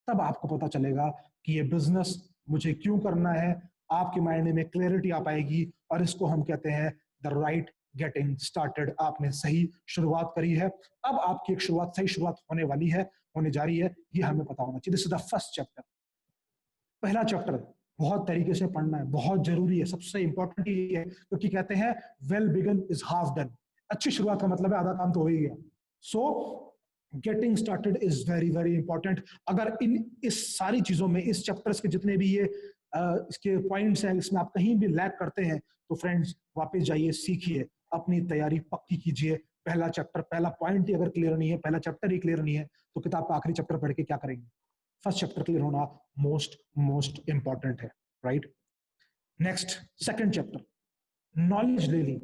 तब आपको पता चलेगा कि ये बिजनेस मुझे क्यों करना है। आपके माइंड में क्लैरिटी आ पाएगी, और इसको हम कहते हैं द राइट गेटिंग स्टार्टेड। आपने सही शुरुआत करी है, अब आपकी एक शुरुआत, सही शुरुआत होने वाली है, होने जा रही है, ये हमें पता होना चाहिए। This is the first chapter. पहला चैप्टर बहुत तरीके से पढ़ना है, बहुत जरूरी है, सबसे इंपॉर्टेंट ये है, क्योंकि कहते हैं well begun is half done. अच्छी शुरुआत का मतलब है आधा काम तो हो ही गया। So getting started is very very important. अगर इस सारी चीजों में, इस चैप्टर्स के जितने भी ये इसके पॉइंट्स हैं, इसमें आप कहीं भी लैग करते हैं तो फ्रेंड्स वापस जाइए, सीखिए, अपनी तैयारी पक्की कीजिए। पहला चैप्टर, पहला पॉइंट ही अगर क्लियर नहीं है, पहला चैप्टर ही क्लियर नहीं है, तो किताब का आखिरी चैप्टर पढ़ के क्या करेंगे? फर्स्ट चैप्टर क्लियर होना मोस्ट इंपॉर्टेंट है, right. Next, second chapter, knowledge ले ली,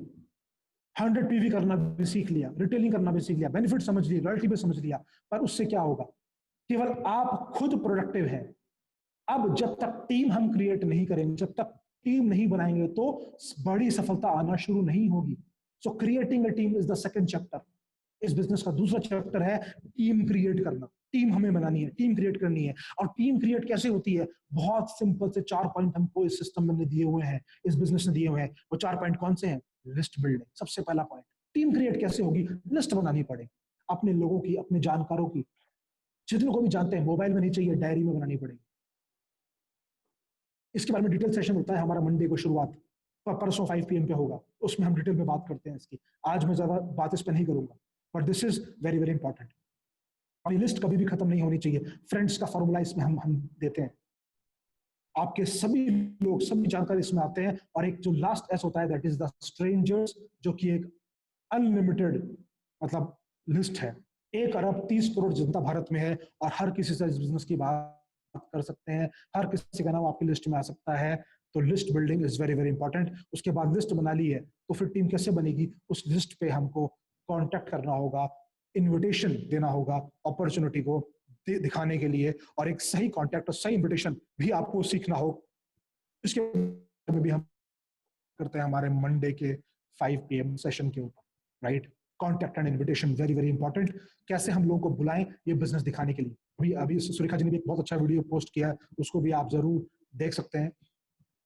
100 पीवी करना भी सीख लिया, रिटेलिंग करना भी सीख लिया, बेनिफिट समझ लिया, रॉयल्टी भी समझ लिया, पर उससे क्या होगा? केवल आप खुद प्रोडक्टिव है। अब जब तक टीम हम क्रिएट नहीं करेंगे, जब तक टीम नहीं बनाएंगे, तो बड़ी सफलता आना शुरू नहीं होगी। सो creating a team is the second chapter. इस बिजनेस का दूसरा चैप्टर है टीम क्रिएट करना। टीम हमें बनानी है, टीम क्रिएट करनी है। और टीम क्रिएट कैसे होती है? बहुत सिंपल से 4 पॉइंट हमको इस सिस्टम में दिए हुए हैं, इस बिजनेस में दिए हुए हैं। वो 4 पॉइंट कौन से हैं? लिस्ट बिल्डिंग, सबसे पहला पॉइंट। टीम क्रिएट कैसे होगी? लिस्ट बनानी पड़ेगी अपने लोगों की, अपने जानकारों की, जितने को भी जानते हैं। मोबाइल में नहीं चाहिए, डायरी में बनानी पड़ेगी। इसके बारे में डिटेल सेशन होता है हमारा मंडे को, शुरुआत परसों 5 PM पे होगा, उसमें हम डिटेल में बात करते हैं इसकी। आज मैं ज्यादा बात इस पर नहीं करूंगा, but this is very very important. और ये लिस्ट कभी भी खत्म नहीं होनी चाहिए। फ्रेंड्स का फॉर्मूला इसमें हम देते हैं, आपके सभी लोग, सभी जानकारी इसमें आते हैं। और एक जो लास्ट एस होता है, दैट इज द स्ट्रेंजर्स, जो कि एक अनलिमिटेड मतलब लिस्ट है। 1 अरब 30 करोड़ जनता भारत में है, और हर किसी से इस बिजनेस की बात कर सकते हैं, हर किसी का नाम आपकी लिस्ट में आ सकता है। तो list building is very very important. उसके बाद लिस्ट बना ली है, तो फिर टीम कैसे बनेगी? उस लिस्ट पे हमको कांटेक्ट करना होगा, इनविटेशन देना होगा अपॉर्चुनिटी को दिखाने के लिए, और एक सही कांटेक्ट और सही इनविटेशन भी आपको सीखना हो। इसके बारे में भी हम करते हैं हमारे मंडे के 5 PM सेशन के ऊपर, right. Contact and invitation very very important. कैसे हम लोगों को बुलाएं ये बिजनेस दिखाने के लिए। अभी अभी सुरेखा जी ने भी एक बहुत अच्छा वीडियो पोस्ट किया है, उसको भी आप जरूर देख सकते हैं।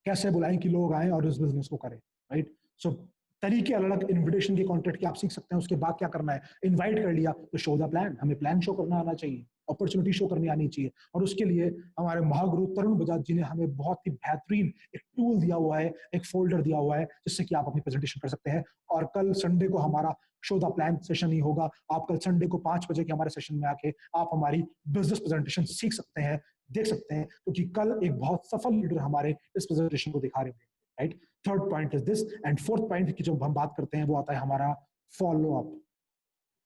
कैसे बुलाएं कि लोग आए और इस बिजनेस को करें, राइट। सो तरीके अलग अलग इन्विटेशन के कॉन्टेक्ट के आप सीख सकते हैं। उसके बाद क्या करना है? इनवाइट कर लिया तो शो द प्लान, हमें प्लान शो करना आना चाहिए, अपॉर्चुनिटी शो करनी आनी चाहिए। और उसके लिए हमारे महागुरु तरुण बजाज जी ने हमें बहुत ही बेहतरीन एक टूल दिया हुआ है, एक फोल्डर दिया हुआ है, जिससे कि आप अपनी प्रेजेंटेशन कर सकते हैं। और कल संडे को हमारा शो द प्लान सेशन ही होगा। आप कल संडे को 5 बजे के हमारे सेशन में आके आप हमारी बिजनेस प्रेजेंटेशन सीख सकते हैं, देख सकते हैं, क्योंकि कल एक बहुत सफल लीडर हमारे इस प्रेजेंटेशन को दिखा रहे हैं, right. Third point is this, and fourth point की जब हम बात करते हैं वो आता है हमारा फॉलो अप।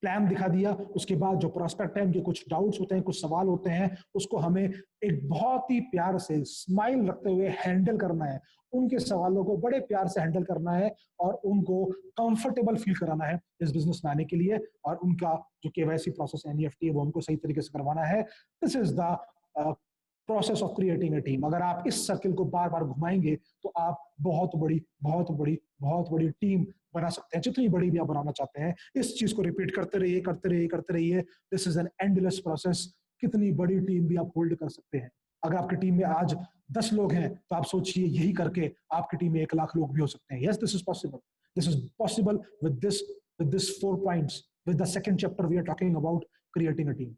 प्लान दिखा दिया, उसके बाद जो प्रोस्पेक्ट है, उनके कुछ डाउट्स होते हैं, कुछ सवाल होते हैं, उसको हमें एक बहुत ही प्यार से स्माइल रखते हुए हैंडल करना है। उनके सवालों को बड़े प्यार से हैंडल करना है, और उनको कंफर्टेबल फील कराना है इस बिजनेस में आने के लिए। और उनका जो केवाईसी प्रोसेस NEFT है वो हमको सही तरीके से करवाना है। This is the process of creating a team. अगर आप इस सर्किल को बार बार घुमाएंगे तो आप बहुत बड़ी टीम बना सकते हैं, जितनी बड़ी भी आप बनाना चाहते हैं। इस चीज को रिपीट करते रहिए, करते रहिए, करते रहिए। This is an endless process. कितनी बड़ी टीम भी आप होल्ड कर सकते हैं। अगर आपकी टीम में आज 10 लोग हैं, तो आप सोचिए यही करके आपकी टीम में 1 लाख लोग भी हो सकते हैं। Yes, this is possible. This is possible with this 4 points, with the second chapter we are talking about creating a team.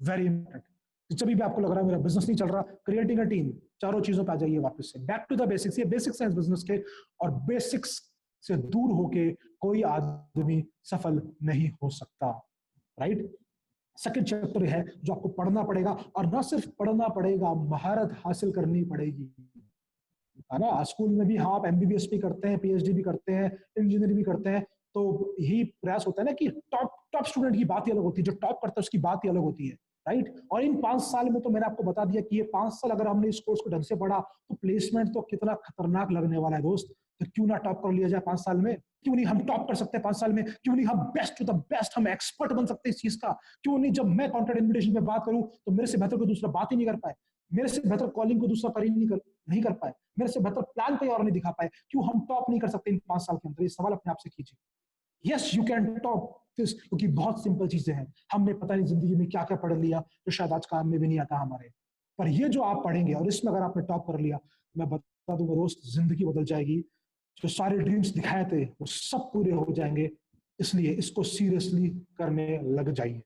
Very important. जब भी आपको लग रहा है मेरा बिजनेस नहीं चल रहा, क्रिएटिंग अ टीम, चारों चीजों पे आ जाइए वापस से, बैक टू द बेसिक्स। ये बेसिक्स हैं इस बिजनेस के, और बेसिक्स से दूर होके कोई आदमी सफल नहीं हो सकता, राइट। सेकंड चैप्टर है जो आपको पढ़ना पड़ेगा, और ना सिर्फ पढ़ना पड़ेगा, महारत हासिल करनी पड़ेगी। है ना। स्कूल में भी हाँ आप एमबीबीएस भी करते हैं, पीएचडी भी करते हैं, इंजीनियरिंग भी करते हैं, तो यही प्रयास होता है ना कि टॉप टॉप स्टूडेंट की बात ही अलग होती है, जो टॉप करता है उसकी बात ही अलग होती है, राइट। और इन 5 साल में तो मैंने आपको बता दिया कि ये 5 साल अगर हमने इस कोर्स को ढंग से पढ़ा तो प्लेसमेंट तो कितना खतरनाक लगने वाला है दोस्त। तो क्यों ना टॉप कर लिया जाए 5 साल में, क्यों नहीं हम टॉप कर सकते हैं 5 साल में, क्यों नहीं हम बेस्ट टू द बेस्ट, हम एक्सपर्ट बन सकते हैं इस चीज का, क्यों नहीं। जब मैं कॉन्ट्रैक्ट इन्विटेशन पे बात करूं तो मेरे से बेहतर कोई दूसरा बात ही नहीं कर पाए, मेरे से बेहतर कॉलिंग को दूसरा कर ही नहीं कर पाए, मेरे से बेहतर प्लान कोई और नहीं दिखा पाए, क्यों हम टॉप नहीं कर सकते इन 5 साल के अंदर। ये सवाल अपने आप से कीजिए। Yes you can top this, क्योंकि बहुत सिंपल चीजें हैं, हमने पता नहीं जिंदगी में क्या क्या पढ़ लिया जो शायद आज काम में भी नहीं आता हमारे, पर ये जो आप पढ़ेंगे और इसमें अगर आपने टॉप कर लिया, मैं बता दूंगा दोस्त जिंदगी बदल जाएगी। जो सारे ड्रीम्स दिखाए थे वो सब पूरे हो जाएंगे, इसलिए इसको सीरियसली करने लग जाइए।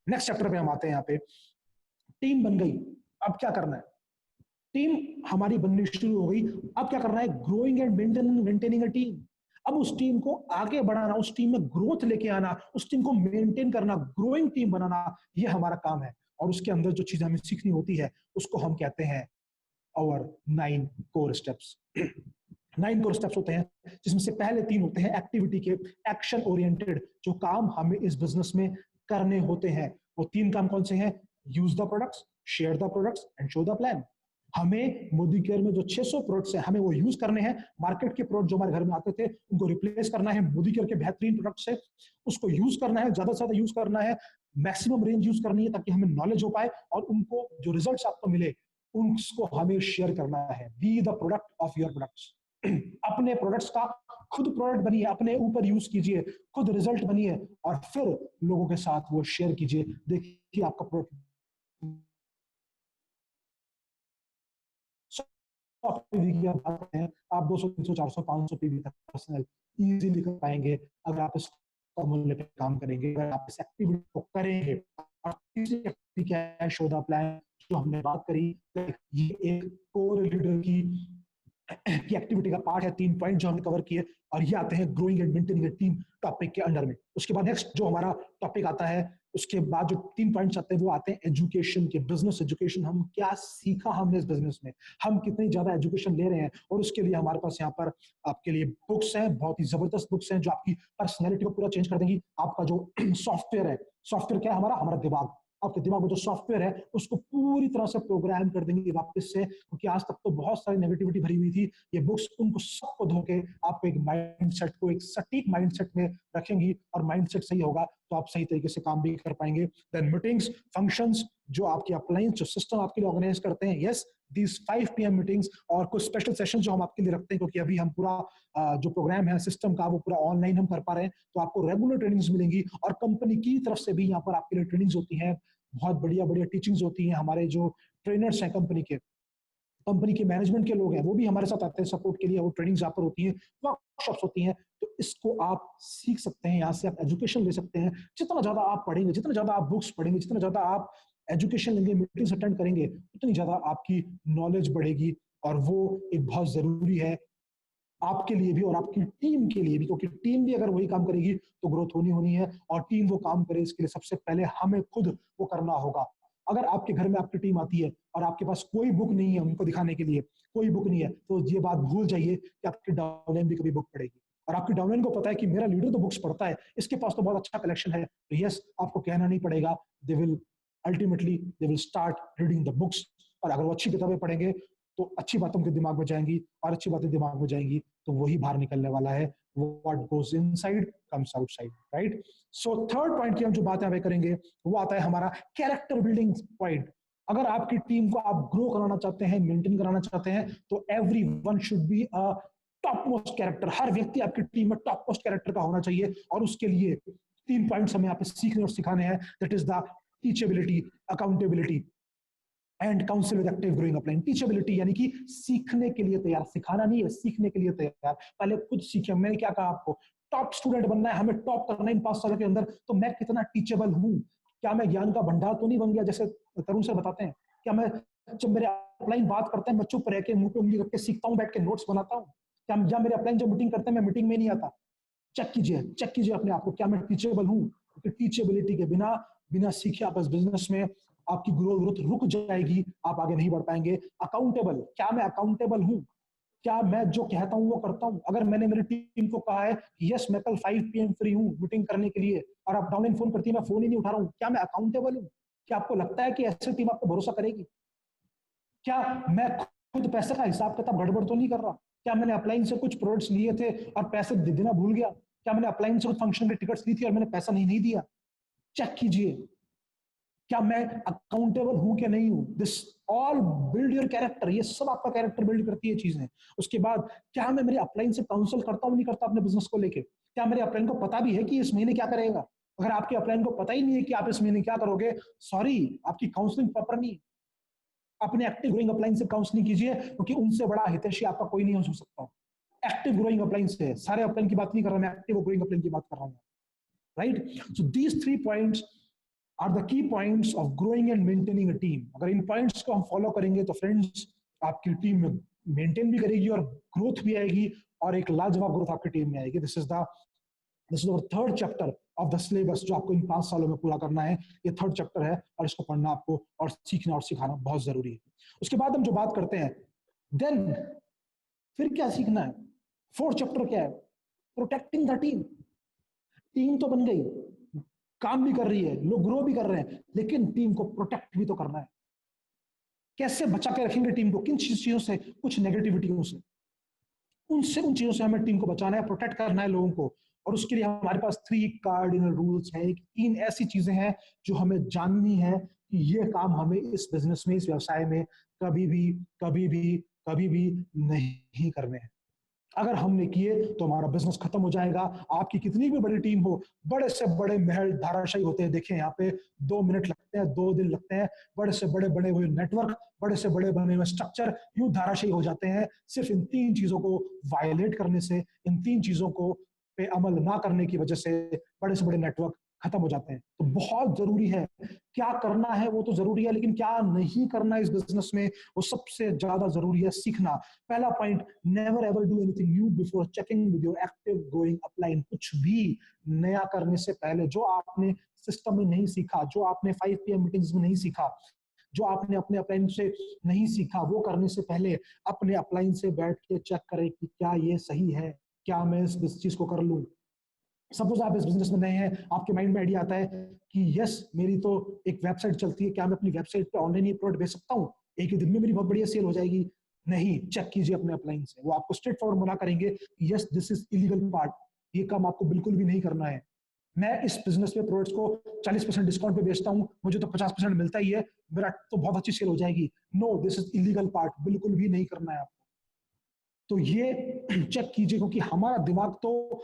नेक्स्ट चैप्टर पे हम आते हैं। यहाँ पे टीम बन गई, अब क्या करना है। टीम हमारी बननी शुरू हो गई, अब क्या करना है, growing and maintaining a team. अब उस टीम को आगे बढ़ाना, उस टीम में ग्रोथ लेके आना, उस टीम को मेंटेन करना, ग्रोइंग टीम बनाना, ये हमारा काम है। और उसके अंदर जो चीज हमें सीखनी होती है उसको हम कहते हैं और 9 कोर स्टेप्स। 9 कोर स्टेप्स होते हैं जिसमें से पहले 3 होते हैं एक्टिविटी के, एक्शन ओरिएंटेड, जो काम हमें इस बिजनेस में करने होते हैं। वो 3 काम कौन से हैं, use the products, share the products and show the plan. हमें मोदी केयर में जो 600 प्रोडक्ट्स हैं हमें वो यूज करने हैं, मार्केट के प्रोडक्ट जो हमारे घर में आते थे उनको रिप्लेस करना है मोदी केयर के बेहतरीन प्रोडक्ट से, उसको यूज करना है, ज्यादा से ज्यादा यूज करना है, मैक्सिमम रेंज यूज करनी है ताकि हमें नॉलेज हो पाए, और उनको जो रिजल्ट्स आपको मिले उनको हमें शेयर करना है। Be the product of your products. अपने प्रोडक्ट्स का खुद प्रोडक्ट बनिए, अपने ऊपर यूज कीजिए, खुद रिजल्ट बनिए, और फिर लोगों के साथ वो शेयर कीजिए। देखिए आपका प्रोडक्ट पीवी की आप बात करते हैं, आप 200 300 400 500 पीवी तक पर्सनल इजीली कर पाएंगे अगर आप इस फॉर्मूले पे काम करेंगे, अगर आप इस एक्टिविटी को करेंगे। और तीसरी एक्टिविटी क्या है, शो द प्लान, जो हमने बात करी। ये एक कोर लीडर की एक्टिविटी का पार्ट है, 3 पॉइंट जो हमने कवर किए, और ये आते हैं growing and maintaining a team topic के अंडर में। उसके बाद नेक्स्ट जो हमारा टॉपिक आता है, उसके बाद जो 3 पॉइंट्स आते हैं वो आते हैं एजुकेशन के, बिजनेस एजुकेशन। हम क्या सीखा हमने इस बिजनेस में, हम कितनी ज्यादा एजुकेशन ले रहे हैं, और उसके लिए हमारे पास यहाँ पर आपके लिए बुक्स हैं, बहुत ही जबरदस्त बुक्स हैं जो आपकी पर्सनैलिटी को पूरा चेंज कर देंगी। आपका जो सॉफ्टवेयर है, सॉफ्टवेयर क्या है हमारा दिमाग, आपके दिमाग में जो सॉफ्टवेयर है उसको पूरी तरह से प्रोग्राम कर देंगे वापस से, क्योंकि आज तक तो बहुत सारी नेगेटिविटी भरी हुई थी। ये बुक्स उनको सबको धोके आपको एक माइंडसेट को, एक सटीक माइंडसेट में रखेंगी, और माइंडसेट सही होगा तो आप सही तरीके से काम भी कर पाएंगे। देन मीटिंग्स, फंक्शंस, जो आपकी अप्लायंस, जो सिस्टम आपके लिए ऑर्गेनाइज करते हैं, यस दीज 5 PM मीटिंग्स, और कुछ स्पेशल सेशन जो हम आपके लिए रखते हैं, क्योंकि अभी हम पूरा जो प्रोग्राम है सिस्टम का वो पूरा ऑनलाइन हम कर पा रहे हैं, तो आपको रेगुलर ट्रेनिंग्स मिलेंगी, और कंपनी की तरफ से भी यहाँ पर आपके लिए ट्रेनिंग्स होती हैं, बहुत बढ़िया बढ़िया टीचिंग्स होती हैं। हमारे जो ट्रेनर्स हैं कंपनी के मैनेजमेंट के लोग हैं, वो भी हमारे साथ आते हैं सपोर्ट के लिए, वो ट्रेनिंग्स यहाँ पर होती हैं, वर्कशॉप्स होती हैं। तो इसको आप सीख सकते हैं, यहाँ से आप एजुकेशन ले सकते हैं। जितना ज्यादा आप पढ़ेंगे, जितना ज्यादा आप बुक्स पढ़ेंगे, जितना ज्यादा आप एजुकेशन लेंगे, मीटिंग्स अटेंड करेंगे, उतनी ज्यादा आपकी नॉलेज बढ़ेगी, और वो एक बहुत जरूरी है आपके लिए भी और आपकी टीम के लिए भी, क्योंकि टीम भी अगर वही काम करेगी तो ग्रोथ होनी है, और टीम वो काम करे इसके लिए सबसे पहले हमें खुद वो करना होगा। अगर आपके घर में आपकी टीम आती है और आपके पास कोई बुक नहीं है उनको दिखाने के लिए, कोई बुक नहीं है, तो ये बात भूल जाइए कि आपकी डाउनलाइन भी कभी बुक पड़ेगी। और आपकी डाउनलाइन को पता है कि मेरा लीडर तो बुक्स पढ़ता है, इसके पास तो बहुत अच्छा कलेक्शन है, तो यस आपको कहना नहीं पड़ेगा, they will ultimately they will start reading the books. और अगर वो अच्छी किताबें पढ़ेंगे तो अच्छी बातें उनके दिमाग में जाएंगी, और अच्छी बातें दिमाग में जाएंगी तो वही बाहर निकलने वाला है, what goes inside comes outside, right. So third point की हम जो बात यहाँ पे करेंगे वो आता है हमारा कैरेक्टर बिल्डिंग पॉइंट। अगर आपकी टीम को आप ग्रो कराना चाहते हैं, मेंटेन कराना चाहते हैं, तो everyone should be a top most character. हर व्यक्ति आपकी टीम में टॉप मोस्ट कैरेक्टर का होना चाहिए, और उसके लिए 3 पॉइंट्स हमें यहाँ पे सीखने और सिखाने हैं। That is the teachability, accountability and council with active growing upline. Teachability यानी कि सीखने के लिए तैयार, सिखाना नहीं है, सीखने के लिए तैयार। पहले खुद सीखे। मैंने क्या कहा आपको, टॉप स्टूडेंट बनना है, हमें टॉप करना है इन 5 सालों के अंदर, तो मैं कितना टीचेबल हूँ, क्या मैं ज्ञान का भंडार तो नहीं बन गया, जैसे तरुण सर बताते हैं। क्या मैं, जब मेरे अपलाइन बात करते हैं मैं चुप रह के मुंह पे उंगली रख के सीखता हूँ, बैठ के नोट्स बनाता हूँ? क्या जब मेरे अपलाइन जब मीटिंग करते हैं मैं मीटिंग में नहीं आता? चेक कीजिए अपने आप को, क्या मैं टीचेबल हूँ? क्योंकि टीचेबिलिटी के बिना सीखे आप इस बिजनेस में आपकी ग्रोथ रुक जाएगी, आप आगे नहीं बढ़ पाएंगे। अकाउंटेबल, क्या मैं अकाउंटेबल हूँ? क्या मैं जो कहता हूँ वो करता हूँ? अगर मैंने मेरी टीम को कहा है यस मैं कल 5 PM फ्री हूँ मीटिंग करने के लिए, और आप डाउनलाइन फोन करती है मैं फोन ही नहीं उठा रहा हूँ, क्या मैं अकाउंटेबल हूँ? क्या आपको लगता है कि ऐसी टीम आप पे भरोसा करेगी? क्या मैं खुद पैसे का हिसाब किताब गड़बड़ तो नहीं कर रहा? क्या मैंने अपलाइन से कुछ प्रोडक्ट्स लिए थे और पैसे देना भूल गया? क्या मैंने अपलाइन से कुछ फंक्शन के टिकट्स ली थी और मैंने पैसा नहीं दिया? चेक कीजिए, क्या मैं अकाउंटेबल हूं कि नहीं हूं? This all build your character, ये सब आपका कैरेक्टर बिल्ड करती है चीजें। उसके बाद क्या मैं मेरे अपलाइन से काउंसिल करता हूं नहीं करता अपने बिजनेस को लेके? क्या मेरे अपलाइन को पता भी है कि इस महीने क्या करेगा? अगर आपके अपलाइन को पता ही नहीं है कि आप इस महीने क्या करोगे, सॉरी, आपकी काउंसलिंग प्रॉपर नहीं है। अपने एक्टिव ग्रोइंग अपलाइन से काउंसलिंग कीजिए, क्योंकि उनसे बड़ा हितैषी आपका कोई नहीं हो सकता। एक्टिव ग्रोइंग अपलाइन से, सारे अपलाइन की बात नहीं कर रहा मैं, एक्टिव ग्रोइंग अपलाइन की बात कर रहा हूं, right? So these 3 points are the key points of growing and maintaining a team. अगर इन पॉइंट्स को हम फॉलो करेंगे तो फ्रेंड्स आपकी टीम में मेंटेन भी करेगी और ग्रोथ भी आएगी, और एक लाजवाब ग्रोथ आपकी टीम में आएगी। This is our third chapter of the syllabus, जो आपको इन 5 सालों में पूरा करना है। ये थर्ड चैप्टर है और इसको पढ़ना आपको और सीखना और सिखाना बहुत जरूरी है। उसके बाद हम जो बात करते हैं, देन फिर क्या सीखना है? फोर्थ चैप्टर क्या है? Protecting the team. टीम तो बन गई, काम भी कर रही है, लोग ग्रो भी कर रहे हैं, लेकिन टीम को प्रोटेक्ट भी तो करना है। कैसे बचा के रखेंगे टीम को? किन चीजों से? कुछ नेगेटिविटियों से, उन चीजों से हमें टीम को बचाना है, प्रोटेक्ट करना है लोगों को। और उसके लिए हमारे पास 3 कार्डिनल रूल्स है, 3 ऐसी चीजें हैं जो हमें जाननी है कि ये काम हमें इस बिजनेस में, इस व्यवसाय में कभी भी कभी भी कभी भी नहीं करने हैं। अगर हमने किए तो हमारा बिजनेस खत्म हो जाएगा। आपकी कितनी भी बड़ी टीम हो, बड़े से बड़े महल धाराशायी होते हैं। देखें यहाँ पे 2 मिनट लगते हैं, 2 दिन लगते हैं। बड़े से बड़े बने हुए नेटवर्क, बड़े से बड़े बने हुए स्ट्रक्चर यूं धाराशायी हो जाते हैं, सिर्फ इन 3 चीजों को वायलेट करने से, इन 3 चीजों को पे अमल ना करने की वजह से बड़े से बड़े नेटवर्क खत्म हो जाते हैं। तो बहुत जरूरी है, क्या करना है वो तो जरूरी है, लेकिन क्या नहीं करना इस बिजनेस में वो सबसे ज्यादा जरूरी है, सीखना। पहला point, never ever do anything new before checking with your active growing upline. कुछ भी नया करने से पहले, जो आपने सिस्टम में नहीं सीखा, जो आपने 5 PM मीटिंग्स में नहीं सीखा, जो आपने अपने अपलाइन से नहीं सीखा, वो करने से पहले अपने अपलाइन से बैठ के चेक करें कि क्या ये सही है, क्या मैं इस चीज को कर लूं। सपोज आप इस बिजनेस में नए हैं, आपके माइंड में आइडिया आता है कि यस मेरी तो एक वेबसाइट चलती है, क्या मैं अपनी वेबसाइट पे ऑनलाइन ये प्रोडक्ट बेच सकता हूँ, एक ही दिन में मेरी बहुत बढ़िया सेल हो जाएगी? नहीं, चेक कीजिए अपने अपलाइन से, वो आपको स्ट्रेट फॉरवर्ड मना करेंगे, yes this is illegal part, ये काम आपको बिल्कुल भी नहीं करना है। मैं इस बिजनेस में प्रोडक्ट्स को 40% डिस्काउंट पे बेचता हूँ, मुझे तो 50% मिलता ही है, मेरा तो बहुत अच्छी सेल हो जाएगी। No, this is illegal part, बिल्कुल भी नहीं करना है आपको। तो ये चेक कीजिए, क्योंकि हमारा दिमाग तो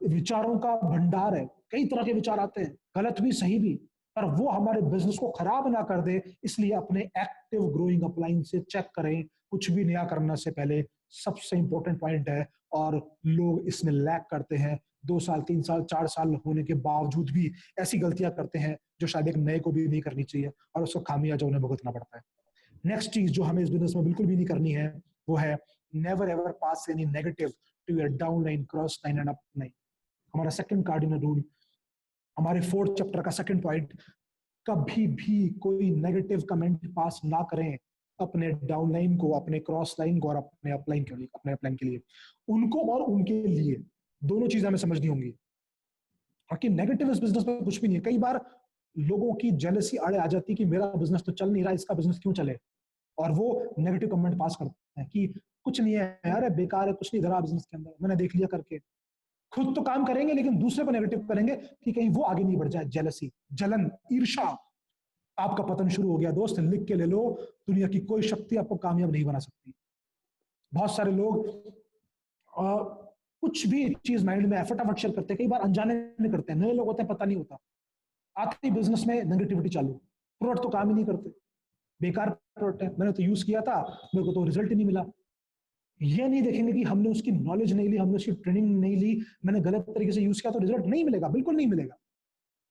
विचारों का भंडार है। कई तरह के विचार आते हैं, गलत भी सही भी, पर वो हमारे बिजनेस को खराब ना कर दे, इसलिए अपने एक्टिव ग्रोइंग अपलाइन से चेक करें कुछ भी नया करने से पहले। सबसे इंपॉर्टेंट पॉइंट है, और लोग इसमें लैग करते हैं। 2 साल 3 साल 4 साल होने के बावजूद भी ऐसी गलतियां करते हैं जो शायद एक नए को भी नहीं करनी चाहिए, और उसको खामियाजा उन्हें भुगतना पड़ता है। नेक्स्ट चीज जो हमें इस बिजनेस में बिल्कुल भी नहीं करनी है, वो है never ever pass any negative to your down line, cross line and up line. हमारा सेकंड कार्डिनल रूल, हमारे 4th चैप्टर का सेकंड पॉइंट, कभी भी कोई नेगेटिव कमेंट पास ना करें अपने डाउन लाइन को, अपने क्रॉस लाइन को और अपने अपलाइन के लिए, अपने अपलाइन के लिए। उनको और उनके लिए दोनों चीजें हमें समझनी होंगी। बाकी नेगेटिव इस बिजनेस में कुछ भी नहीं है। कई बार लोगों की जेलसी आड़े आ जाती है कि मेरा बिजनेस तो चल नहीं रहा, इसका बिजनेस क्यों चले, और वो नेगेटिव कमेंट पास करते हैं कि कुछ नहीं है यार, बेकार है, कुछ नहीं धरा बिजनेस के अंदर, मैंने देख लिया करके। खुद तो काम करेंगे लेकिन दूसरे को नेगेटिव करेंगे कि कहीं वो आगे नहीं बढ़ जाए। जेलसी, जलन, ईर्षा, आपका पतन शुरू हो गया। दोस्त लिख के ले लो, दुनिया की कोई शक्ति आपको कामयाब नहीं बना सकती। बहुत सारे लोग कुछ भी चीज माइंड में फटाफट शेयर करते हैं, कई बार अनजाने में करते हैं, नए लोग होते हैं पता नहीं होता, आते ही बिजनेस में नेगेटिविटी चालू, प्रोडक्ट तो काम ही नहीं करते, बेकार प्रोडक्ट है, मैंने तो यूज किया था, मेरे को तो रिजल्ट ही नहीं मिला। ये नहीं देखेंगे कि हमने उसकी नॉलेज नहीं ली, हमने उसकी ट्रेनिंग नहीं ली, मैंने गलत तरीके से यूज किया तो रिजल्ट नहीं मिलेगा, बिल्कुल नहीं मिलेगा।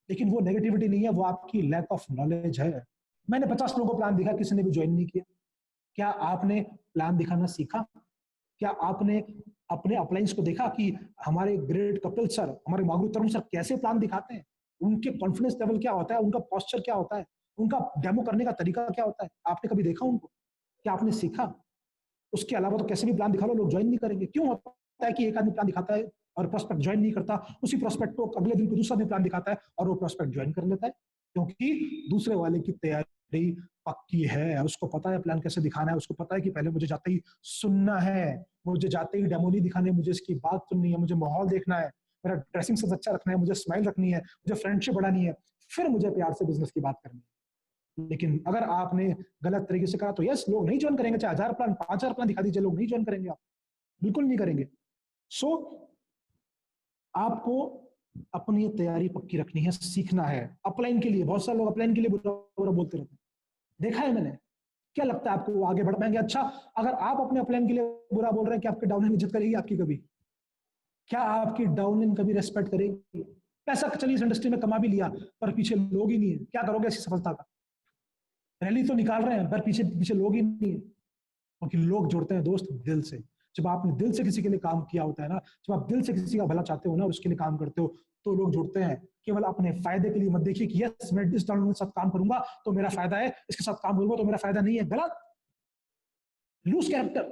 लेकिन वो नेगेटिविटी नहीं है, वो आपकी लैक ऑफ नॉलेज है। मैंने 50 लोगों को प्लान दिखा, किसी ने भी ज्वाइन नहीं किया। क्या आपने प्लान दिखाना सीखा? क्या आपने अपने अपलाइंस को देखा कि हमारे ग्रेट कपिल सर, हमारे मागरू तरुण सर कैसे प्लान दिखाते हैं, उनके कॉन्फिडेंस लेवल क्या होता है, उनका पोस्चर क्या होता है, उनका डेमो करने का तरीका क्या होता है? आपने कभी देखा उनको? क्या आपने सीखा? उसके अलावा तो कैसे भी प्लान दिखा लो, लोग ज्वाइन नहीं करेंगे। क्यों होता है कि एक आदमी प्लान दिखाता है और प्रोस्पेक्ट ज्वाइन नहीं करता, उसी प्रोस्पेक्ट को अगले दिन को दूसरा भी प्लान दिखाता है और वो प्रोस्पेक्ट ज्वाइन कर लेता है? क्योंकि दूसरे वाले की तैयारी पक्की है, उसको पता है प्लान कैसे दिखाना है, उसको पता है कि पहले मुझे जाते ही सुनना है, मुझे जाते ही डेमो नहीं दिखाने, मुझे इसकी बात सुननी है, मुझे माहौल देखना है, मेरा ड्रेसिंग सेंस अच्छा रखना है, मुझे स्माइल रखनी है, मुझे फ्रेंडशिप बढ़ानी है, फिर मुझे प्यार से बिजनेस की बात करनी है। लेकिन अगर आपने गलत तरीके से कहा तो यस, लोग नहीं ज्वाइन करेंगे, चाहे 1000 प्लान 5000 प्लान दिखा दीजिए, लोग नहीं ज्वाइन करेंगे, आप बिल्कुल नहीं करेंगे। सो आपको अपनी तैयारी पक्की रखनी है, सीखना है। अपलाइन के लिए बहुत सारे लोग अपलाइन के लिए बुरा बुरा बोलते रहते हैं, देखा है मैंने। क्या लगता है आपको वो आगे बढ़ पाएंगे? अच्छा, अगर आप अपने अपलाइन के लिए बुरा बोल रहे हैं, कि आपके डाउनलाइन इज्जत करेगी आपकी कभी? क्या आपकी डाउनलाइन कभी रेस्पेक्ट करेगी? पैसा चलिए इस इंडस्ट्री में कमा भी लिया, पर पीछे लोग ही नहीं है, क्या करोगे ऐसी सफलता का? रैली तो निकाल रहे हैं पर पीछे पीछे लोग ही नहीं है। क्योंकि लोग जुड़ते हैं दोस्त दिल से। जब आपने दिल से किसी के लिए काम किया होता है ना, जब आप दिल से किसी का भला चाहते हो ना, उसके लिए काम करते हो, तो लोग जुड़ते हैं। केवल अपने फायदे के लिए मत देखिए कि यस मैं इस डाउनलोड के साथ काम करूंगा तो मेरा फायदा है, इसके साथ काम करूंगा तो मेरा फायदा नहीं है। गलत। लूज कैरेक्टर,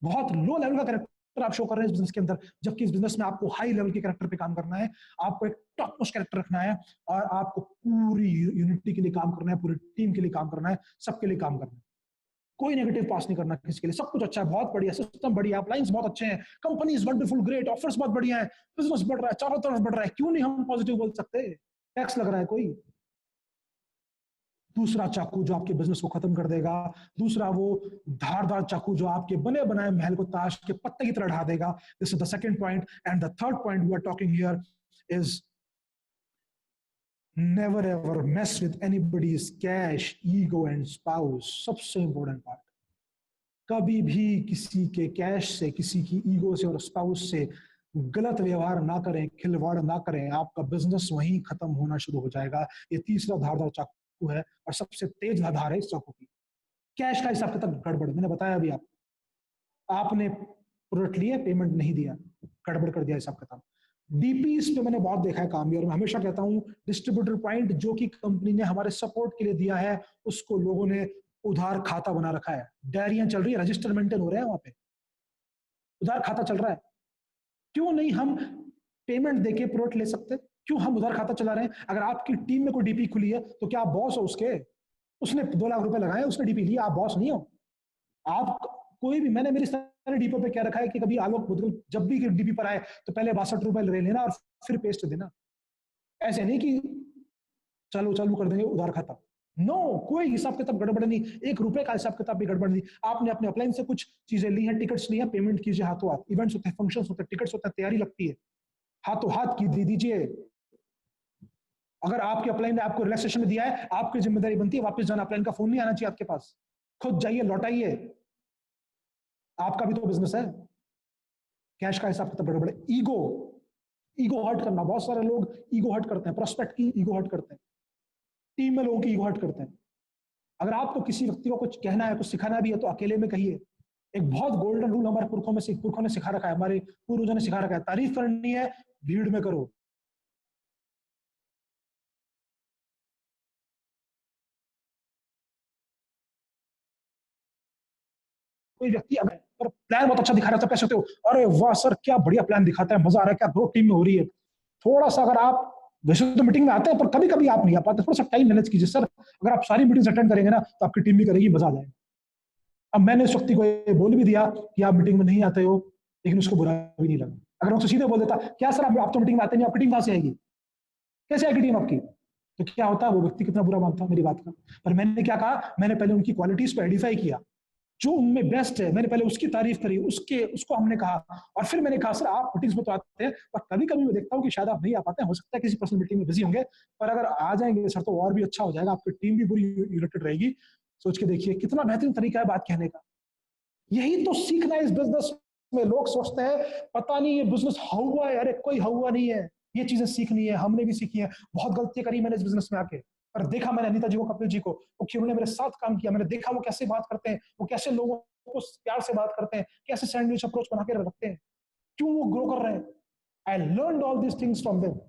बहुत लो लेवल का कैरेक्टर आप शो कर रहे हैं इस बिजनेस के अंदर, जबकि इस बिजनेस में आपको हाई लेवल के कैरेक्टर पे काम करना है, आपको एक टॉप मोस्ट कैरेक्टर रखना है, और आपको पूरी यूनिटी के लिए काम करना है, पूरी टीम के लिए काम करना है, सबके लिए काम करना है। कोई नेगेटिव पास नहीं करना किसी के लिए। सब कुछ अच्छा है, बहुत बढ़िया सिस्टम, बढ़िया अपलाइंस बहुत अच्छे हैं, company is wonderful, great, offers बहुत बढ़िया है, बिजनेस बढ़ रहा है, चारों तरफ बढ़ रहा है, क्यों नहीं हम पॉजिटिव बोल सकते? टैक्स लग रहा है कोई? दूसरा चाकू जो आपके बिजनेस को खत्म कर देगा, दूसरा वो धारदार चाकू जो आपके बने बनाए महल को ताश के पत्ते की तरह ढा देगा। This is the second point. And the third point we are talking here is never ever mess with anybody's cash, ego and spouse. सबसे इंपॉर्टेंट पार्ट, कभी भी किसी के कैश से, किसी की ईगो से और स्पाउस से गलत व्यवहार ना करें, खिलवाड़ ना करें, आपका बिजनेस वहीं खत्म होना शुरू हो जाएगा। ये तीसरा धारदार चाकू है और सबसे तेज धार है इस चाकू की। कैश का हिसाब किताब गड़बड़, मैंने बताया अभी आपने प्रोडक्ट लिया, पेमेंट नहीं दिया, गड़बड़ कर दिया हिसाब किताब। डीपीस पे मैंने बहुत देखा है काम भी, और मैं हमेशा कहता हूं डिस्ट्रीब्यूटर पॉइंट जो कि कंपनी ने हमारे सपोर्ट के लिए दिया है, उसको लोगों ने उधार खाता बना रखा है। डायरियां चल रही है, रजिस्टर मेंटेन हो रहे हैं वहां पे, उधार खाता चल रहा है। क्यों नहीं हम पेमेंट देके प्रोडक्ट ले सकते? क्यों हम उधार खाता चला रहे हैं? अगर आपकी टीम में कोई डीपी खुली है तो क्या आप बॉस हो उसके? उसने 2 लाख रुपए लगाए, उसने डीपी लिया, आप बॉस नहीं हो। आप कोई भी, मैंने मेरी सारे डीपो पे क्या रखा है कि कभी आलोक बुद्धगल जब भी डीपी पर आए तो पहले 62 रुपए ले लेना और फिर पेस्ट देना। ऐसे नहीं कि चलो चालू कर देंगे उधार खाता। नो, कोई हिसाब किताब गड़बड़ नहीं, 1 रुपए का हिसाब किताब भी गड़बड़ नहीं। आपने अपने अपलाइन से कुछ चीजें ली हैं, टिकट्स ली हैं, पेमेंट कीजिए हाथों हाथ। इवेंट्स होते हैं, फंक्शंस होते हैं, टिकट्स होते हैं, तैयारी लगती है, हाथों हाथ की दे दीजिए। अगर आपके अपलाइन ने आपको रिलैक्सेशन में दिया है, आपकी जिम्मेदारी बनती है वापस जाना। अपलाइन का फोन नहीं आना चाहिए आपके पास, खुद जाइए लौटाइए, आपका भी तो बिजनेस है। कैश का हिसाब किताब गड़बड़ है। ईगो, ईगो हर्ट करना, बहुत सारे लोग ईगो हर्ट करते हैं, प्रोस्पेक्ट की ईगो हर्ट करते हैं, टीम में लोगों की ईगो हर्ट करते हैं। अगर आपको किसी व्यक्ति को कुछ कहना है, कुछ सिखाना भी है, तो अकेले में कहिए। एक बहुत गोल्डन रूल हमारे पुरखों ने सिखा रखा है, हमारे पूर्वजों ने सिखा रखा है, तारीफ करनी है भीड़ में करो। कोई व्यक्ति अगर पर प्लान बहुत अच्छा दिखा रहा है तो कैसे होते हो, अरे वाह सर क्या बढ़िया प्लान दिखाता है, मजा आ रहा है, क्या ग्रोथ टीम में हो रही है। थोड़ा सा अगर आप, वैसे तो मीटिंग में आते हैं पर कभी कभी आप नहीं आ पाते, थोड़ा सा टाइम मैनेज कीजिए सर। अगर आप सारी मीटिंग्स अटेंड करेंगे ना तो आपकी टीम भी करेगी, मजा आ जाएगा। अब मैंने उस व्यक्ति को ये बोल भी दिया कि आप मीटिंग में नहीं आते हो, लेकिन उसको बुरा भी नहीं लगा। अगर उसको सीधे बोल देता क्या सर आप तो मीटिंग में आते नहीं, आपकी टीम कहां से आएगी, कैसे आएगी टीम आपकी, तो क्या होता, वो व्यक्ति कितना बुरा मानता मेरी बात का। पर मैंने क्या कहा, मैंने पहले उनकी क्वालिटीज को आइडेंटिफाई किया, जो उनमें बेस्ट है, मैंने पहले उसकी तारीफ करी, उसको हमने कहा, और फिर मैंने कहा सर आप मीटिंग्स में तो आते हैं, पर कभी कभी मैं देखता हूँ कि शायद आप नहीं आ पाते हैं, हो सकता है किसी पर्सनल मीटिंग में बिजी होंगे, पर अगर आ जाएंगे सर तो और भी अच्छा हो जाएगा, आपकी टीम भी पूरी यूनाइटेड रहेगी। सोच के देखिए कितना बेहतरीन तरीका है बात कहने का। यही तो सीखना है इस बिजनेस में। लोग सोचते हैं पता नहीं ये बिजनेस हुआ है, अरे कोई हुआ नहीं है, ये चीजें सीखनी है, हमने भी सीखी है, बहुत गलतियां करी मैंने इस बिजनेस में आके, पर देखा मैंने अनीता जी को, कपिल जी को, क्योंकि उन्होंने मेरे साथ काम किया, मैंने देखा वो कैसे बात करते हैं, वो कैसे लोगों को प्यार से बात करते हैं, कैसे सैंडविच अप्रोच बना के रखते हैं, क्यों वो ग्रो कर रहे हैं। I learn all these things from them.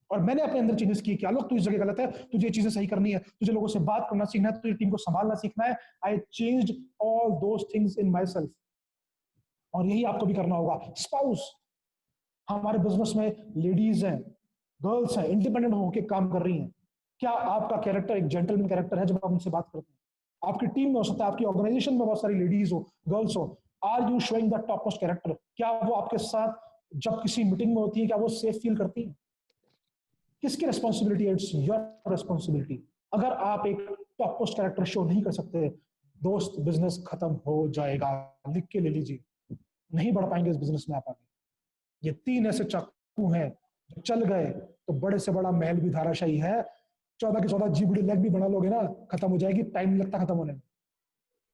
और मैंने अपने अंदर चेंजेस किए कि आलोक तू इस जगह गलत है, तुझे ये चीजें सही करनी है, तुझे लोगों से बात करना सीखना है, तुझे टीम को संभालना सीखना है। आई changed all those things in my self. और यही आपको भी करना होगा। स्पाउस, हमारे बिजनेस में लेडीज हैं, गर्ल्स हैं, इंडिपेंडेंट होकर काम कर रही हैं। क्या आपका कैरेक्टर एक जेंटलमैन कैरेक्टर है जब आप उनसे बात करते हैं? आपकी टीम में हो सकता है, आपकी ऑर्गेनाइजेशन में बहुत सारी लेडीज हो, गर्ल्स हो, are you showing the top most character? क्या वो आपके साथ जब किसी मीटिंग में होती है, क्या वो सेफ फील करती है? किसकी रिस्पॉन्सिबिलिटी है? It's your responsibility. अगर आप एक टॉप मोस्ट कैरेक्टर शो नहीं कर सकते, दोस्त, बिजनेस खत्म हो जाएगा। लिख के ले लीजिए, नहीं बढ़ पाएंगे इस बिजनेस में आप आगे। ये 3 ऐसे चाकू हैं, जो चल गए तो बड़े से बड़ा महल भी धाराशाही है। 14 के 14 जीबीडी लेग भी बना लोगे ना, खत्म हो जाएगी, टाइम नहीं लगता खत्म होने में।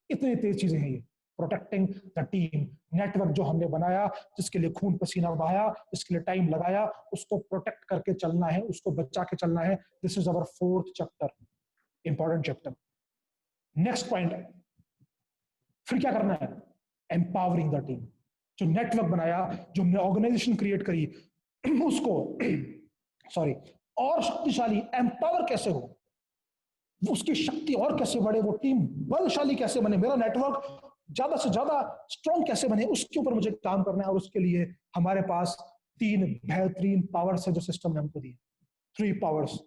इतनी तेज चीजें हैं ये। प्रोटेक्टिंग द टीम, नेटवर्क जो हमने बनाया, जिसके लिए खून पसीना बहाया, जिसके लिए टाइम लगाया, उसको प्रोटेक्ट करके चलना है, उसको बचा के चलना है। This is our 4th chapter, important chapter. Next point, फिर क्या करना है? Empowering the team. जो नेटवर्क बनाया, जो हमने ऑर्गेनाइजेशन क्रिएट करी, उसको सॉरी और शक्तिशाली, एम्पावर कैसे हो, उसकी शक्ति और कैसे बढ़े, वो टीम बलशाली कैसे बने, मेरा नेटवर्क ज्यादा से ज्यादा स्ट्रॉन्ग कैसे बने, उसके ऊपर मुझे काम करना है। और उसके लिए हमारे पास 3 बेहतरीन पावर्स है जो सिस्टम ने हमको दिए। 3 पावर्स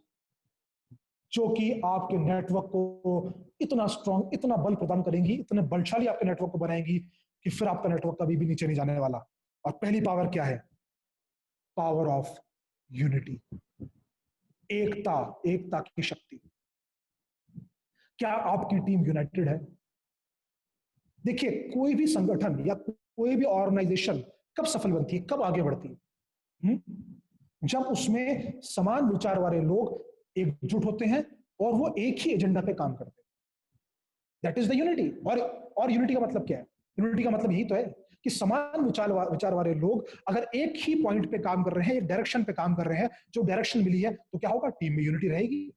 जो कि आपके नेटवर्क को इतना स्ट्रॉन्ग, इतना बल प्रदान करेंगी, इतने बलशाली आपके नेटवर्क को बनाएंगी कि फिर आपका नेटवर्क कभी भी नीचे नहीं जाने वाला। और पहली पावर क्या है? पावर ऑफ यूनिटी, एकता, एकता की शक्ति। क्या आपकी टीम यूनाइटेड है? देखिए, कोई भी संगठन या कोई भी ऑर्गेनाइजेशन कब सफल बनती है, कब आगे बढ़ती है? जब उसमें समान विचार वाले लोग एकजुट होते हैं और वो एक ही एजेंडा पे काम करते हैं। That is the unity. और यूनिटी का मतलब क्या है? यूनिटी का मतलब यही तो है कि समान विचार वाले लोग अगर एक ही पॉइंट पे काम कर रहे हैं, एक डायरेक्शन पे काम कर रहे हैं, जो डायरेक्शन मिली है, तो क्या होगा? टीम में यूनिटी रहेगी,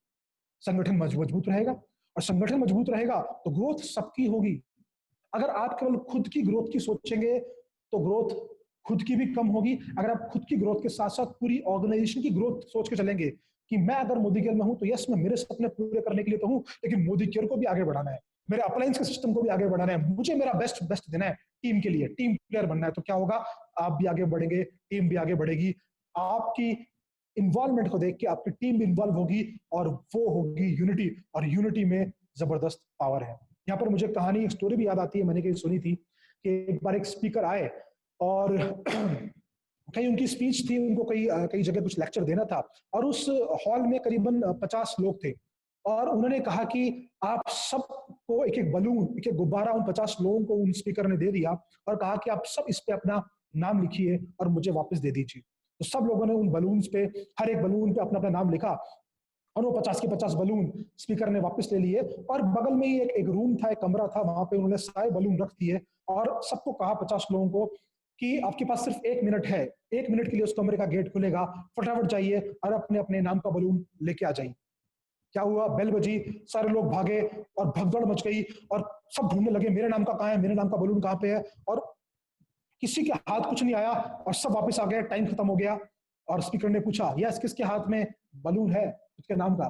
संगठन मजबूत रहेगा। और संगठन मजबूत रहेगा तो ग्रोथ सबकी होगी। अगर आप केवल खुद की ग्रोथ की सोचेंगे तो ग्रोथ खुद की भी कम होगी। अगर आप खुद की ग्रोथ के साथ साथ पूरी ऑर्गेनाइजेशन की ग्रोथ सोच के चलेंगे कि मैं अगर मोदी केयर में हूं तो यस, मैं मेरे सपने पूरे करने के लिए तो हूं, लेकिन मोदी केयर को भी आगे बढ़ाना है, मेरे अप्लायंस के सिस्टम को भी आगे बढ़ाना है, मुझे मेरा बेस्ट देना है टीम के लिए, टीम प्लेयर बनना है, तो क्या होगा? आप भी आगे बढ़ेंगे, टीम भी आगे बढ़ेगी। आपकी इन्वॉल्वमेंट को देख के आपकी टीम भी इन्वॉल्व होगी और वो होगी यूनिटी। और यूनिटी में जबरदस्त पावर है। यहाँ पर मुझे कहानी, एक स्टोरी भी याद आती है, मैंने कहीं सुनी थी कि एक बार एक स्पीकर आए और कहीं उनकी स्पीच थी, उनको कई जगह कुछ लेक्चर देना था, और उस हॉल में करीबन 50 लोग थे। और उन्होंने कहा कि आप सबको एक एक बलून, एक एक गुब्बारा उन 50 लोगों को उन स्पीकर ने दे दिया और कहा कि आप सब इस पे अपना नाम लिखिए और मुझे वापस दे दीजिए। तो सब लोगों ने उन बलून्स पे, हर एक बलून पे अपना अपना नाम लिखा और वो 50 के 50 बलून स्पीकर ने वापस ले लिए। और बगल में ही एक रूम था, एक कमरा था, वहां पे उन्होंने सारे बलून रख दिए और सबको कहा, 50 लोगों को, कि आपके पास सिर्फ 1 मिनट है, 1 मिनट के लिए उस कमरे का गेट खुलेगा, फटाफट जाइए और अपने अपने नाम का बलून लेके आ जाइए। क्या हुआ? बेल बजी, सारे लोग भागे और भगदड़ मच गई और सब ढूंढने लगे, मेरे नाम का कहाँ है, मेरे नाम का बलून कहाँ पे है। और किसी के हाथ कुछ नहीं आया और सब वापस आ गए, टाइम खत्म हो गया। और स्पीकर ने पूछा, यस, किसके हाथ में बलून है उसके नाम का?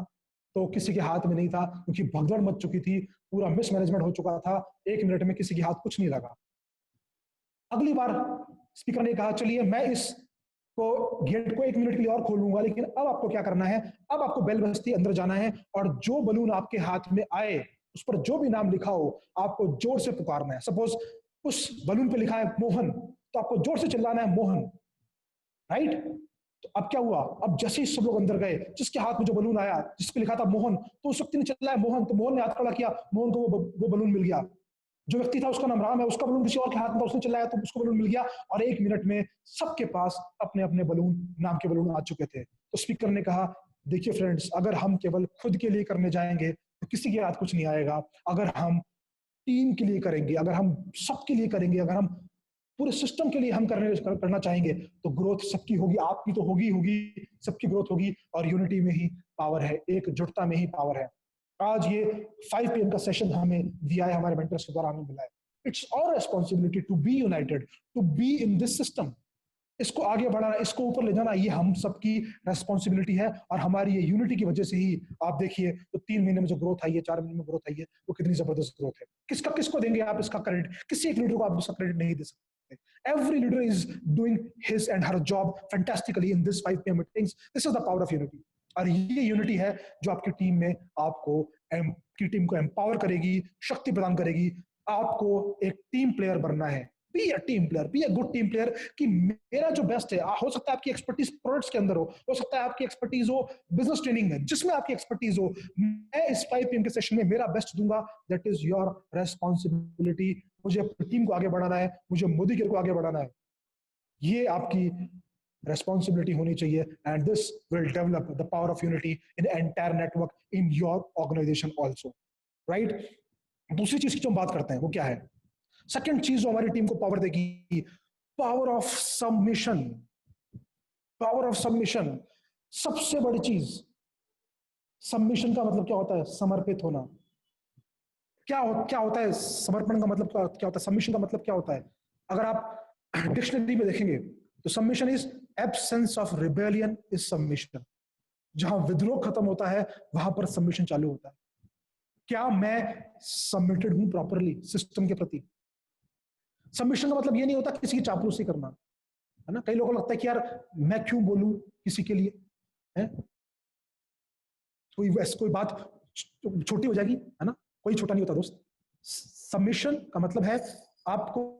तो किसी के हाथ में नहीं था, क्योंकि भगदड़ मच चुकी थी, पूरा मिसमैनेजमेंट हो चुका था, 1 मिनट में किसी के हाथ कुछ नहीं लगा। अगली बार स्पीकर ने कहा, चलिए मैं इस को गेट को 1 मिनट के लिए और खोलूंगा, लेकिन अब आपको क्या करना है? अब आपको बेल बजती अंदर जाना है और जो बलून आपके हाथ में आए उस पर जो भी नाम लिखा हो आपको जोर से पुकारना है। सपोज उस बलून पे लिखा है मोहन, तो आपको जोर से चिल्लाना है, मोहन। राइट? तो अब क्या हुआ? अब जैसे ही सब लोग अंदर गए, जिसके हाथ में जो बलून आया, जिस पे लिखा था मोहन, तो उस व्यक्ति ने चिल्लाया मोहन, तो मोहन ने हाथ खड़ा किया, मोहन को वो बलून मिल गया। जो व्यक्ति था उसका नाम राम है, उसका बलून किसी और के हाथ में था, उसने चिल्लाया तो उसको बलून मिल गया। और 1 मिनट में सबके पास अपने अपने बलून, नाम के बलून आ चुके थे। तो स्पीकर ने कहा, देखिए फ्रेंड्स, अगर हम केवल खुद के लिए करने जाएंगे तो किसी के हाथ कुछ नहीं आएगा। अगर हम टीम के लिए करेंगे, अगर हम सबके लिए करेंगे, अगर हम पूरे सिस्टम के लिए हम करना चाहेंगे तो ग्रोथ सबकी होगी, आपकी तो होगी, सबकी ग्रोथ होगी। और यूनिटी में ही पावर है, एकजुटता में ही पावर है। आज ये 5 PM का सेशन हमें दिया है, हमारे मेंटर्स के द्वारा हमें मिला है। It's our responsibility to be united, to be in this system. इसको आगे बढ़ाना, इसको ऊपर ले जाना, ये हम सबकी रेस्पॉन्सिबिलिटी है। और हमारी ये यूनिटी की वजह से ही आप देखिए तो 3 महीने में जो ग्रोथ आई है, 4 महीने में ग्रोथ आई है, वो कितनी जबरदस्त ग्रोथ है। किसको देंगे आप इसका क्रेडिट? किसी एक लीडर को आप इसका क्रेडिट नहीं दे सकते। Every leader is doing his and her job fantastically in this 5 PM meetings. This is the power of unity. और ये यूनिटी है जो आपकी टीम में आपको की टीम को एम्पावर करेगी, शक्ति प्रदान करेगी। आपको एक टीम प्लेयर बनना है। Be a team player, be a good team player. कि मेरा जो बेस्ट है, हो सकता है आपकी एक्सपर्टीज प्रोडक्ट्स के अंदर हो सकता है आपकी एक्सपर्टीज हो बिजनेस ट्रेनिंग में, जिसमें आपकी एक्सपर्टीज हो, मैं इस 5 PM के सेशन में मेरा बेस्ट दूंगा। That is your responsibility. मुझे अपनी टीम को आगे बढ़ाना है, मुझे मोदी केयर को आगे बढ़ाना है, ये आपकी responsibility होनी चाहिए। and this will develop the power of unity in entire network in your organization also, right? दूसरी चीज की जो हम बात करते हैं वो क्या है? सेकंड चीज जो हमारी टीम को पावर देगी, power of submission. Power of submission सबसे बड़ी चीज। सबमिशन का मतलब क्या होता है? समर्पित होना। क्या होता है समर्पण का मतलब? क्या होता है सबमिशन का मतलब? क्या होता है? अगर आप डिक्शनरी में देखेंगे तो submission is absence of rebellion is submission. जहां विद्रोह खत्म होता है वहां पर सबमिशन चालू होता है। क्या मैं सबमिटेड हूं प्रॉपरली सिस्टम के प्रति? सबमिशन का मतलब ये नहीं होता किसी की चापलूसी करना, है ना? कई लोगों को लगता है कि यार मैं क्यों बोलूं किसी के लिए, है? कोई बात छोटी हो जाएगी, है ना? कोई छोटा नहीं होता दोस्त। सबमिशन का मतलब है आपको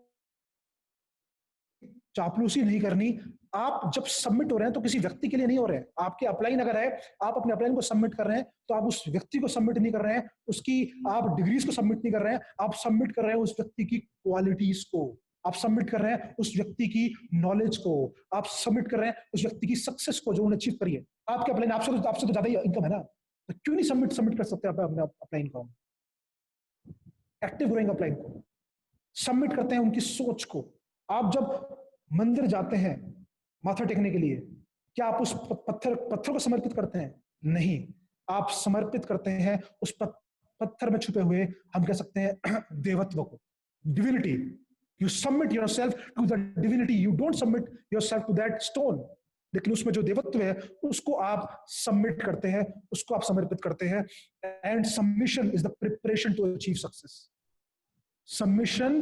चापलूसी नहीं करनी। आप जब सबमिट हो रहे हैं तो किसी व्यक्ति के लिए नहीं हो रहे हैं। आपके अपलाइन अगर है, आप अपने अपलाइन को सबमिट कर रहे हैं तो आप उस व्यक्ति को सबमिट नहीं कर रहे हैं, उसकी आप डिग्रीज को सबमिट नहीं कर रहे हैं, आप सबमिट कर रहे हैं उस व्यक्ति की क्वालिटीज को, आप सबमिट कर रहे हैं उस व्यक्ति की नॉलेज को, आप सबमिट कर रहे हैं उस व्यक्ति की सक्सेस को जो उन्हें अचीव करी है। आपके अपलाइन आपसे तो ज्यादा ही इनकम है ना, तो क्यों नहीं सबमिट कर सकते आप अपने अपलाइन को? एक्टिव ग्रोइंग अपलाइन को सबमिट करते हैं उनकी सोच को। आप जब मंदिर जाते हैं माथा टेकने के लिए, क्या आप उस पत्थर को समर्पित करते हैं? नहीं, आप समर्पित करते हैं उस पत्थर में छुपे हुए, हम कह सकते हैं देवत्व को, divinity. You submit yourself to the divinity, you don't submit yourself to that stone. लेकिन उसमें जो देवत्व है उसको आप सबमिट करते हैं, उसको आप समर्पित करते हैं। And submission is the preparation to achieve success. Submission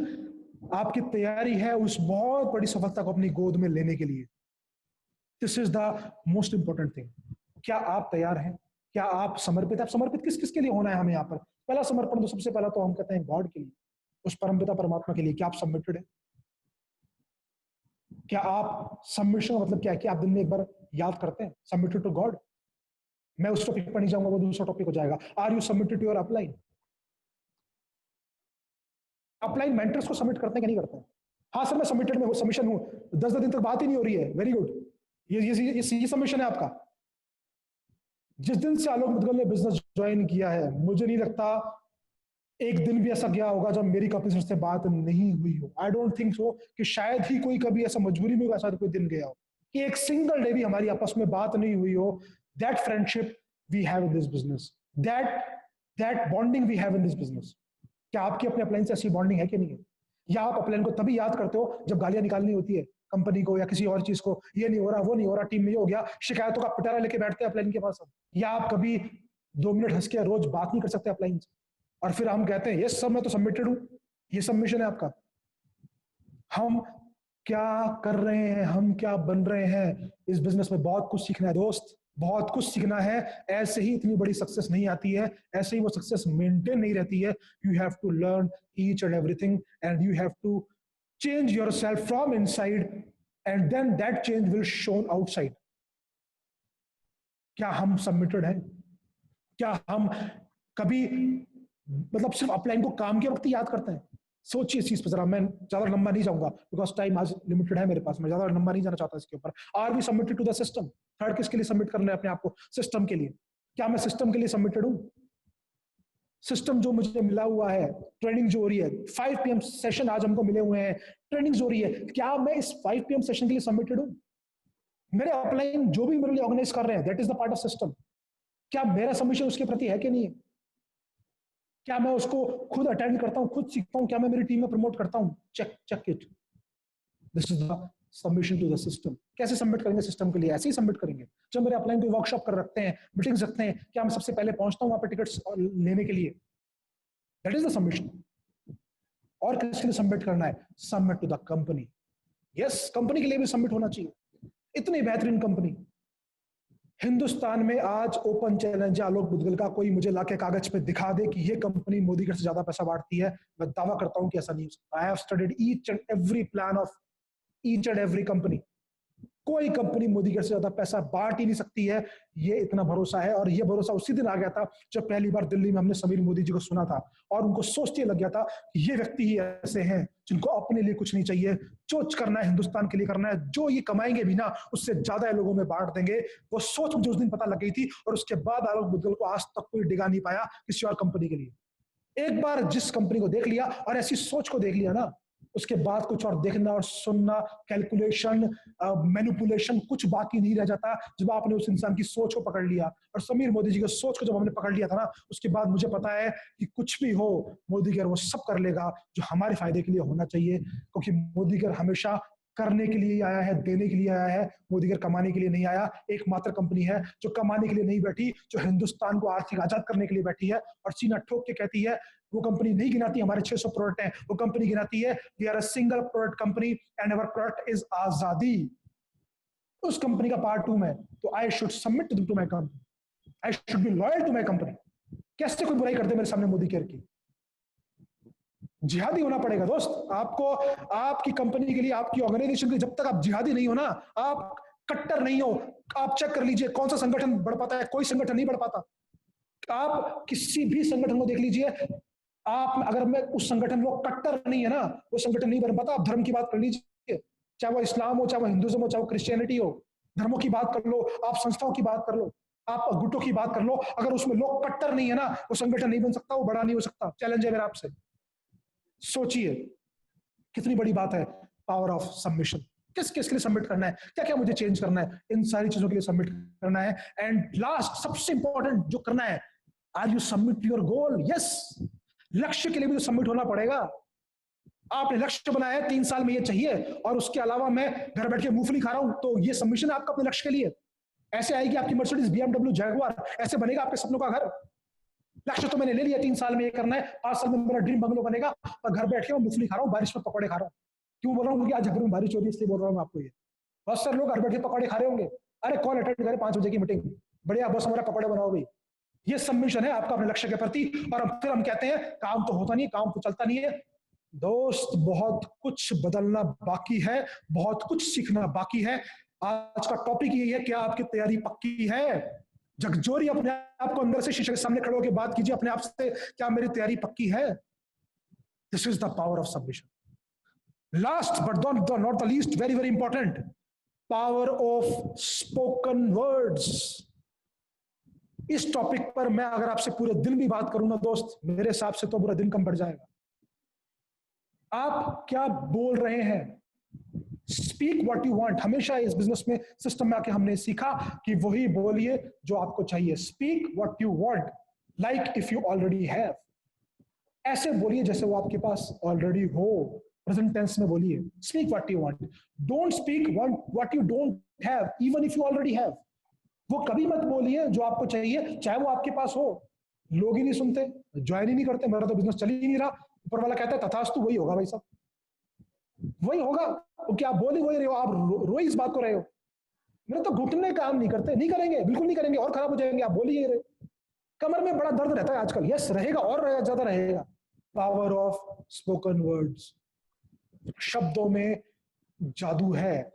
आपकी तैयारी है उस बहुत बड़ी सफलता को अपनी गोद में लेने के लिए। This is the most important thing. क्या आप तैयार हैं? क्या आप समर्पित? आप समर्पित किस किस के लिए होना है हमें यहाँ पर? पहला समर्पण तो सबसे पहला तो हम कहते हैं गॉड के लिए, उस परमपिता परमात्मा के लिए। क्या आप सबमिटेड है? क्या आप सबमिशन मतलब क्या है कि आप दिन में एक बार याद करते हैं सबमिटेड टू गॉड? मैं उस टॉपिक पर नहीं जाऊंगा, वो दूसरा टॉपिक हो जाएगा। Are you submitted to your upline? Upline mentors को सबमिट करते हैं कि नहीं करते हैं? हाँ सर मैं सबमिटेड में सबमिशन हूं, 10 दिन तक बात ही नहीं हो रही है, वेरी गुड, ये सबमिशन है आपका। जिस दिन से आलोक मुदगल ने बिजनेस ज्वाइन किया है, मुझे नहीं लगता एक दिन भी ऐसा गया होगा जब मेरी कंपनी से बात नहीं हुई हो। आई डोंट थिंक सो कि शायद ही कोई कभी ऐसा मजबूरी में ऐसा कोई दिन गया हो कि एक सिंगल डे भी हमारी आपस में बात नहीं हुई हो। That friendship we have in this business, that bonding we have in this business. क्या आपकी अपने अपलाइन से ऐसी बॉन्डिंग है कि नहीं है? या आप अपलाइन को तभी याद करते हो जब गालियां निकालनी होती है कंपनी को या किसी और चीज को, ये नहीं हो रहा, वो नहीं हो रहा, टीम में ये हो गया, शिकायतों का पिटारा लेके बैठते हैं अपलाइन के पास। या आप कभी 2 मिनट हंस के रोज बात नहीं कर सकते अपलाइन से, और फिर हम कहते हैं ये सब मैं तो सबमिटेड हूं, ये सबमिशन है आपका। हम क्या कर रहे हैं, हम क्या बन रहे हैं? इस बिजनेस में बहुत कुछ सीखना है दोस्त, बहुत कुछ सीखना है। ऐसे ही इतनी बड़ी सक्सेस नहीं आती है, ऐसे ही वो सक्सेस मेंटेन नहीं रहती है। You have to learn each and everything and you have to change yourself from inside and then that change will shown outside. क्या हम सबमिटेड हैं? क्या हम कभी मतलब सिर्फ अपलाइन को काम के वक्त ही याद करते हैं? सोचिए इस चीज पर जरा। मैं ज्यादा लंबा नहीं जाऊंगा बिकॉज टाइम आज लिमिटेड है मेरे पास, मैं ज्यादा लंबा नहीं जाना चाहता इसके ऊपर। Are we submitted to the system? Third, किसके लिए सबमिट करना है अपने आप को? सिस्टम के लिए। क्या मैं सिस्टम के लिए सबमिटेड हूं? सिस्टम जो मुझे मिला हुआ है, ट्रेनिंग जो हो रही है, 5 PM सेशन आज हमको मिले हुए हैं, ट्रेनिंग जो हो रही है, क्या मैं इस 5 PM सेशन के लिए सबमिटेड हूं? मेरे अपलाइन जो भी मेरे लिए ऑर्गेनाइज कर रहे हैं, that is the part of system. क्या मेरा सबमिशन उसके प्रति है कि नहीं है? क्या मैं उसको खुद अटेंड करता हूं, खुद सीखता हूं? क्या मैं मेरी टीम में प्रमोट करता हूं? Check it. This is the submission to the system. कैसे सबमिट करेंगे सिस्टम के लिए? ऐसे ही सबमिट करेंगे। जब मेरे अपलाइन कोई वर्कशॉप कर रखते हैं, मीटिंग्स रखते हैं, क्या मैं सबसे पहले पहुंचता हूं वहां पे टिकट्स लेने के लिए? That is the submission. और किसके लिए सबमिट करना है? Submit to the company. Yes, company के लिए भी सबमिट होना चाहिए। इतनी बेहतरीन कंपनी हिंदुस्तान में आज ओपन चैलेंज है आलोक बुदगल का, कोई मुझे लाके कागज पे दिखा दे कि ये कंपनी मोदी से ज्यादा पैसा बांटती है, मैं दावा करता हूं कि ऐसा नहीं हो सकता। I have studied each and every plan of each and every company. कोई कंपनी मोदी से ज्यादा पैसा बांट ही नहीं सकती है, ये इतना भरोसा है। और ये भरोसा उसी दिन आ गया था जब पहली बार दिल्ली में हमने समीर मोदी जी को सुना था और उनको सोचते लग गया था कि ये व्यक्ति ही ऐसे हैं जिनको अपने लिए कुछ नहीं चाहिए, जो करना है हिंदुस्तान के लिए करना है, जो ये कमाएंगे भी ना उससे ज्यादा लोगों में बांट देंगे। वो सोच मुझे उस दिन पता लग गई थी और उसके बाद आलोक बुदगल को आज तक कोई डिगा नहीं पाया किसी और कंपनी के लिए। एक बार जिस कंपनी को देख लिया और ऐसी सोच को देख लिया ना, उसके बाद कुछ और देखना और सुनना, कैलकुलेशन, मैनिपुलेशन कुछ बाकी नहीं रह जाता। जब आपने उस इंसान की सोच को पकड़ लिया और समीर मोदी जी की सोच को जब हमने पकड़ लिया था ना, उसके बाद मुझे पता है कि कुछ भी हो मोदी केयर वो सब कर लेगा जो हमारे फायदे के लिए होना चाहिए। क्योंकि मोदी केयर हमेशा करने के लिए आया है, देने के लिए आया है। मोदी केयर कमाने के लिए नहीं आया। एकमात्र कंपनी है जो कमाने के लिए नहीं बैठी, जो हिंदुस्तान को आर्थिक आजाद करने के लिए बैठी है और सीना ठोक के कहती है। वो कंपनी नहीं गिनाती हमारे 600 प्रोडक्ट हैं, वो कंपनी गिनाती है we are a single product company and our product is आजादी। उस कंपनी का पार्ट 2 में, तो I should submit to my company, I should be loyal to my company. कैसे कोई बुराई करते मेरे सामने मोदी केयर की? जिहादी होना पड़ेगा दोस्त आपको, आपकी कंपनी के लिए, आपकी ऑर्गेनाइजेशन के लिए। जब तक आप जिहादी नहीं हो ना, आप कट्टर नहीं हो, आप चेक कर लीजिए कौन सा संगठन बढ़ पाता है। कोई संगठन नहीं बढ़ पाता। आप किसी भी संगठन को देख लीजिए, आप अगर मैं उस संगठन में कट्टर नहीं है ना, वो संगठन नहीं बन पाता। आप धर्म की बात कर लीजिए, चाहे वो इस्लाम हो, चाहे वो हिंदुज्म हो, चाहे वो क्रिश्चियनिटी हो। धर्मों की बात कर लो, आप संस्थाओं की बात कर लो, आप गुटों की बात कर लो, अगर उसमें लोग कट्टर नहीं है ना, वो संगठन नहीं बन सकता, वो बड़ा नहीं हो सकता। चैलेंज है मेरा आपसे। सोचिए कितनी बड़ी बात है पावर ऑफ सबमिशन। किस किस के लिए सबमिट करना है, क्या क्या मुझे चेंज करना है, इन सारी चीजों के लिए सबमिट करना है। एंड लास्ट सबसे इंपॉर्टेंट जो करना है, are you submit your goal? Yes, लक्ष्य के लिए भी तो सबमिट होना पड़ेगा। आपने लक्ष्य बनाया है 3 साल में ये चाहिए और उसके अलावा मैं घर बैठ के मूंगफली खा रहा हूं, तो ये सबमिशन है आपका अपने लक्ष्य के लिए। ऐसे आएगी आपकी मर्सिडीज, BMW, जैगुआर, ऐसे बनेगा आपके सपनों का घर। लक्ष्य तो मैंने ले लिया 3 साल में ये करना है, 5 साल में मेरा ड्रीम बंगलो बनेगा और घर बैठ के मैं मूंगफली खा रहा हूँ, बारिश में पकौड़े खा रहा हूँ। क्यों बोल रहा हूँ? क्योंकि आज घर में बारिश हो रही है इसलिए बोल रहा हूँ आपको ये। बहुत सारे लोग घर बैठ के पकौड़े खा रहे होंगे। अरे कौन अटेंड करे 5 बजे की मीटिंग? बढ़िया बस, हमारा पकौड़े बनाओ भाई। ये सबमिशन है आपका अपने लक्ष्य के प्रति। और फिर हम कहते हैं काम तो होता नहीं, काम तो चलता नहीं है। दोस्त बहुत कुछ बदलना बाकी है, बहुत कुछ सीखना बाकी है। आज का टॉपिक यही है, क्या आपकी तैयारी पक्की है? झकझोरी अपने आप को अंदर से शीशे के सामने खड़े होकर बात कीजिए अपने आप से, क्या मेरी तैयारी पक्की है? This is the power of submission. Last but not the least, very very important, power of spoken words. इस टॉपिक पर मैं अगर आपसे पूरे दिन भी बात करूं ना दोस्त, मेरे हिसाब से तो पूरा दिन कम पड़ जाएगा। आप क्या बोल रहे हैं? Speak what you want. हमेशा इस बिजनेस में सिस्टम में आके हमने सीखा कि वही बोलिए जो आपको चाहिए। Speak what you want like if you already have. ऐसे बोलिए जैसे वो आपके पास ऑलरेडी हो। प्रेजेंट टेंस में बोलिए, speak what you want. Don't speak what you don't have even if you already have. वो कभी मत बोलिए जो आपको चाहिए चाहे वो आपके पास हो। लोग ही नहीं सुनते, ज्वाइन ही नहीं करते, मेरा तो बिजनेस चल ही नहीं रहा। ऊपर वाला कहता है तथास्तु, वही होगा भाई साहब, वही होगा। तो क्या बोल ही वही रहे हो आप, रो इस बात को रहे हो। मेरे तो घुटने काम नहीं करते, नहीं करेंगे, बिल्कुल नहीं करेंगे, और खराब हो जाएंगे। आप बोल ही रहे। कमर में बड़ा दर्द रहता है आजकल। यस रहेगा, और ज्यादा रहेगा। Power of spoken words. शब्दों में जादू है।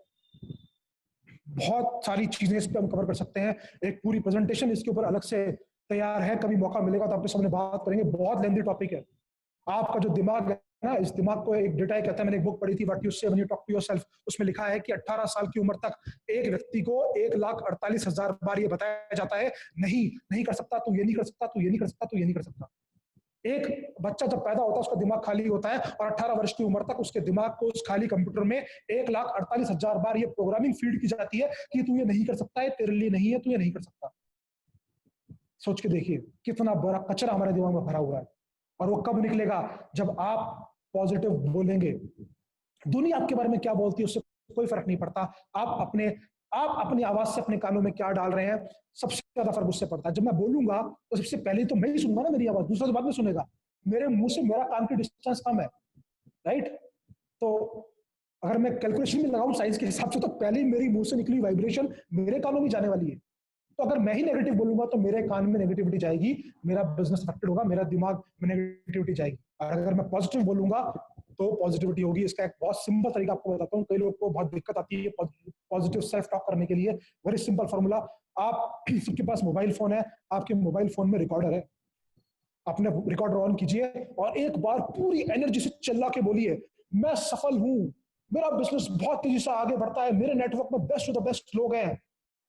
बहुत सारी चीजें इस पे हम कवर कर सकते हैं। एक पूरी प्रेजेंटेशन इसके ऊपर अलग से तैयार है, कभी मौका मिलेगा तो आपके सामने बात करेंगे। बहुत लेंथी टॉपिक है। आपका जो दिमाग है ना, इस दिमाग को एक डेटा कहता है, मैंने एक बुक पढ़ी थी what you say when you talk to yourself. उसमें लिखा है कि 18 साल की उम्र तक एक व्यक्ति को 1,48,000 बार ये बताया जाता है, नहीं कर सकता, तू ये नहीं कर सकता, तू ये नहीं कर सकता, तू ये नहीं कर सकता। एक बच्चा जब पैदा होता है उसका दिमाग खाली होता है और 18 वर्ष की उम्र तक उसके दिमाग को उस खाली कंप्यूटर में 1,48,000 बार ये प्रोग्रामिंग फीड की जाती है कि तू ये नहीं कर सकता है, तेरे लिए नहीं है, तू ये नहीं कर सकता। सोच के देखिए कितना बड़ा कचरा हमारे दिमाग में भरा हुआ है। और वो कब निकलेगा? जब आप पॉजिटिव बोलेंगे। दुनिया आपके बारे में क्या बोलती है उससे कोई फर्क नहीं पड़ता। आप अपनी आवाज से अपने कानों में क्या डाल रहे हैं, सबसे ज्यादा फर्क उससे पड़ता है। जब मैं बोलूंगा तो सबसे पहले तो मैं ही सुनूंगा ना मेरी आवाज, दूसरा तो बाद में सुनेगा। मेरे मुंह से मेरा कान की डिस्टेंस कम है, राइट? तो अगर मैं कैलकुलेशन में लगाऊं साइंस के हिसाब से, तो पहले ही मेरी मुंह से निकली वाइब्रेशन मेरे कानों में जाने वाली है। तो अगर मैं ही नेगेटिव बोलूंगा तो मेरे कान में नेगेटिविटी जाएगी, मेरा बिजनेस अफेक्टेड होगा, मेरा दिमाग में नेगेटिविटी जाएगी। और अगर मैं पॉजिटिव बोलूंगा तो पॉजिटिविटी होगी। इसका एक बहुत सिंपल तरीका आपको बताता हूँ, कई लोगों को बहुत दिक्कत आती है पॉजिटिव सेल्फ टॉक करने के लिए। वेरी सिंपल फॉर्मूला, आप सबके पास मोबाइल फोन है, आपके मोबाइल फोन में रिकॉर्डर है, अपने रिकॉर्डर ऑन कीजिए और एक बार पूरी एनर्जी से चिल्ला के बोलिए, मैं सफल हूं, मेरा बिजनेस बहुत तेजी से आगे बढ़ता है, मेरे नेटवर्क में बेस्ट टू द बेस्ट लोग हैं,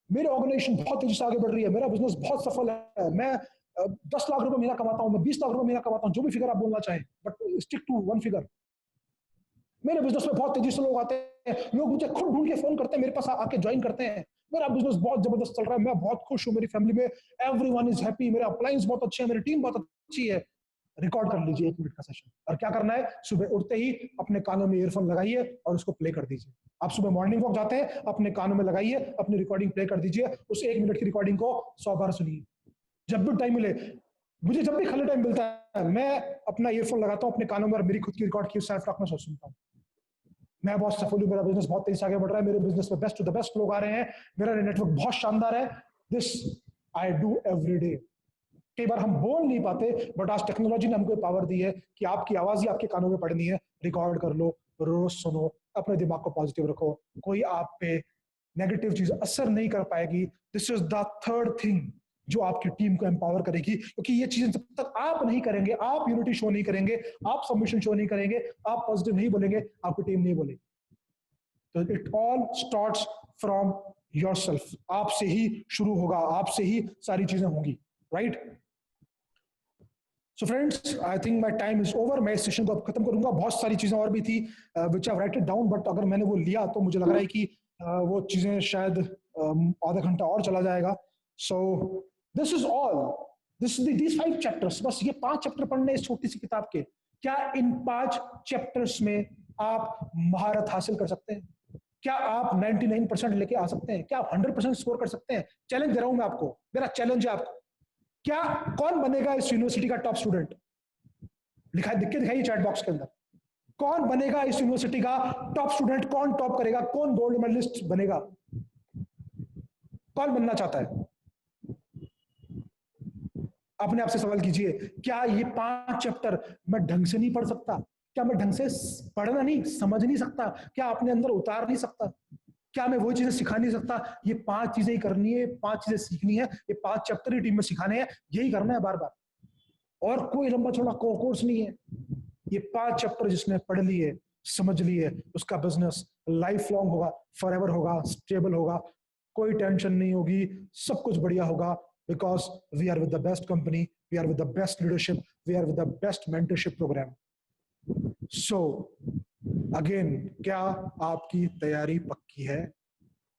मेरी ऑर्गेनाइजेशन बहुत तेजी से आगे बढ़ रही है, मेरा बिजनेस बहुत सफल है, मैं 10 लाख रुपए महीना कमाता हूं, मैं 20 लाख रुपए महीना कमाता हूं, जो भी फिगर आप बोलना चाहें, but stick to one figure. मेरे बिजनेस में बहुत तेजी से लोग आते हैं, लोग मुझे खुद ढूंढ के फोन करते हैं, मेरे पास आके ज्वाइन करते हैं, मेरा बिजनेस बहुत जबरदस्त चल रहा है, मैं बहुत खुश हूँ, मेरी फैमिली में एवरीवन इज हैप्पी, मेरे अप्लायंस बहुत अच्छे हैं, मेरी टीम बहुत अच्छी है। रिकॉर्ड कर लीजिए 1 मिनट का सेशन, और क्या करना है, सुबह उठते ही अपने कानों में ईयरफोन लगाइए और उसको प्ले कर दीजिए। आप सुबह मॉर्निंग वॉक जाते हैं, अपने कानों में लगाइए, अपनी रिकॉर्डिंग प्ले कर दीजिए, उस 1 मिनट की रिकॉर्डिंग को 100 बार सुनिए। जब भी टाइम मिले, मुझे जब भी खाली टाइम मिलता है, मैं अपना ईयरफोन लगाता हूँ अपने कानों में और मेरी खुद की रिकॉर्ड की सेल्फ टॉक में सुनता हूँ। मैं बहुत सफल हूँ, मेरा बिजनेस बहुत तेजी से आगे बढ़ रहा है, मेरे बिजनेस में बेस्ट टू द बेस्ट लोग आ रहे हैं, मेरा नेटवर्क बहुत शानदार है, this I do every day. कई बार हम बोल नहीं पाते, बट आज टेक्नोलॉजी ने हमको पावर दी है कि आपकी आवाज ही आपके कानों में पड़नी है। रिकॉर्ड कर लो, रोज सुनो, अपने दिमाग को पॉजिटिव रखो, कोई आप पे नेगेटिव चीज असर नहीं कर पाएगी। This is the third thing जो आपकी टीम को एम्पावर करेगी, क्योंकि ये चीजें जब तक आप नहीं करेंगे, आप यूनिटी शो नहीं करेंगे, आप सबमिशन शो नहीं करेंगे, आप पॉजिटिव नहीं बोलेंगे, आपकी टीम नहीं बोलेगी। तो it all starts from yourself, आपसे ही शुरू होगा, आपसे ही सारी चीजें होंगी, right? So friends, I think my time is over, मैं इस सेशन को अब खत्म करूंगा। बहुत सारी चीजें और भी थी विच आई राइट इट डाउन, बट अगर मैंने वो लिया तो मुझे लग रहा है कि वो चीजें शायद आधा घंटा और चला जाएगा। So this is all, these 5 chapters, बस ये 5 चैप्टर पढ़ने इस छोटी सी किताब के। क्या इन 5 चैप्टर्स में आप महारत हासिल कर सकते हैं? क्या आप 99% लेके आ सकते हैं? क्या आप 100% स्कोर कर सकते हैं? चैलेंज दे रहा हूं मैं आपको, मेरा चैलेंज है आपको। क्या कौन बनेगा इस यूनिवर्सिटी का टॉप स्टूडेंट? लिख के दिखाइए चैट बॉक्स के अंदर, कौन बनेगा इस यूनिवर्सिटी का टॉप स्टूडेंट? कौन टॉप करेगा? कौन गोल्ड मेडलिस्ट बनेगा? कौन बनना चाहता है? अपने आप से सवाल कीजिए, क्या ये 5 चैप्टर मैं ढंग से नहीं पढ़ सकता? क्या मैं ढंग से पढ़ना नहीं, समझ नहीं सकता? क्या अपने अंदर उतार नहीं सकता? क्या मैं वो चीजें सिखा नहीं सकता? ये 5 चीजें ही करनी है, 5 चीजें सीखनी है, ये 5 चैप्टर ही टीम में सिखाने हैं, यही करना है बार बार, और कोई लंबा चौड़ा कोर्स नहीं है। ये 5 चैप्टर जिसने पढ़ लिए, समझ लिए, उसका बिजनेस लाइफ लॉन्ग होगा, फॉरएवर होगा, स्टेबल होगा, कोई टेंशन नहीं होगी, सब कुछ बढ़िया होगा, because we are with the best company, we are with the best leadership, we are with the best mentorship program. So again, क्या आपकी तैयारी पक्की है?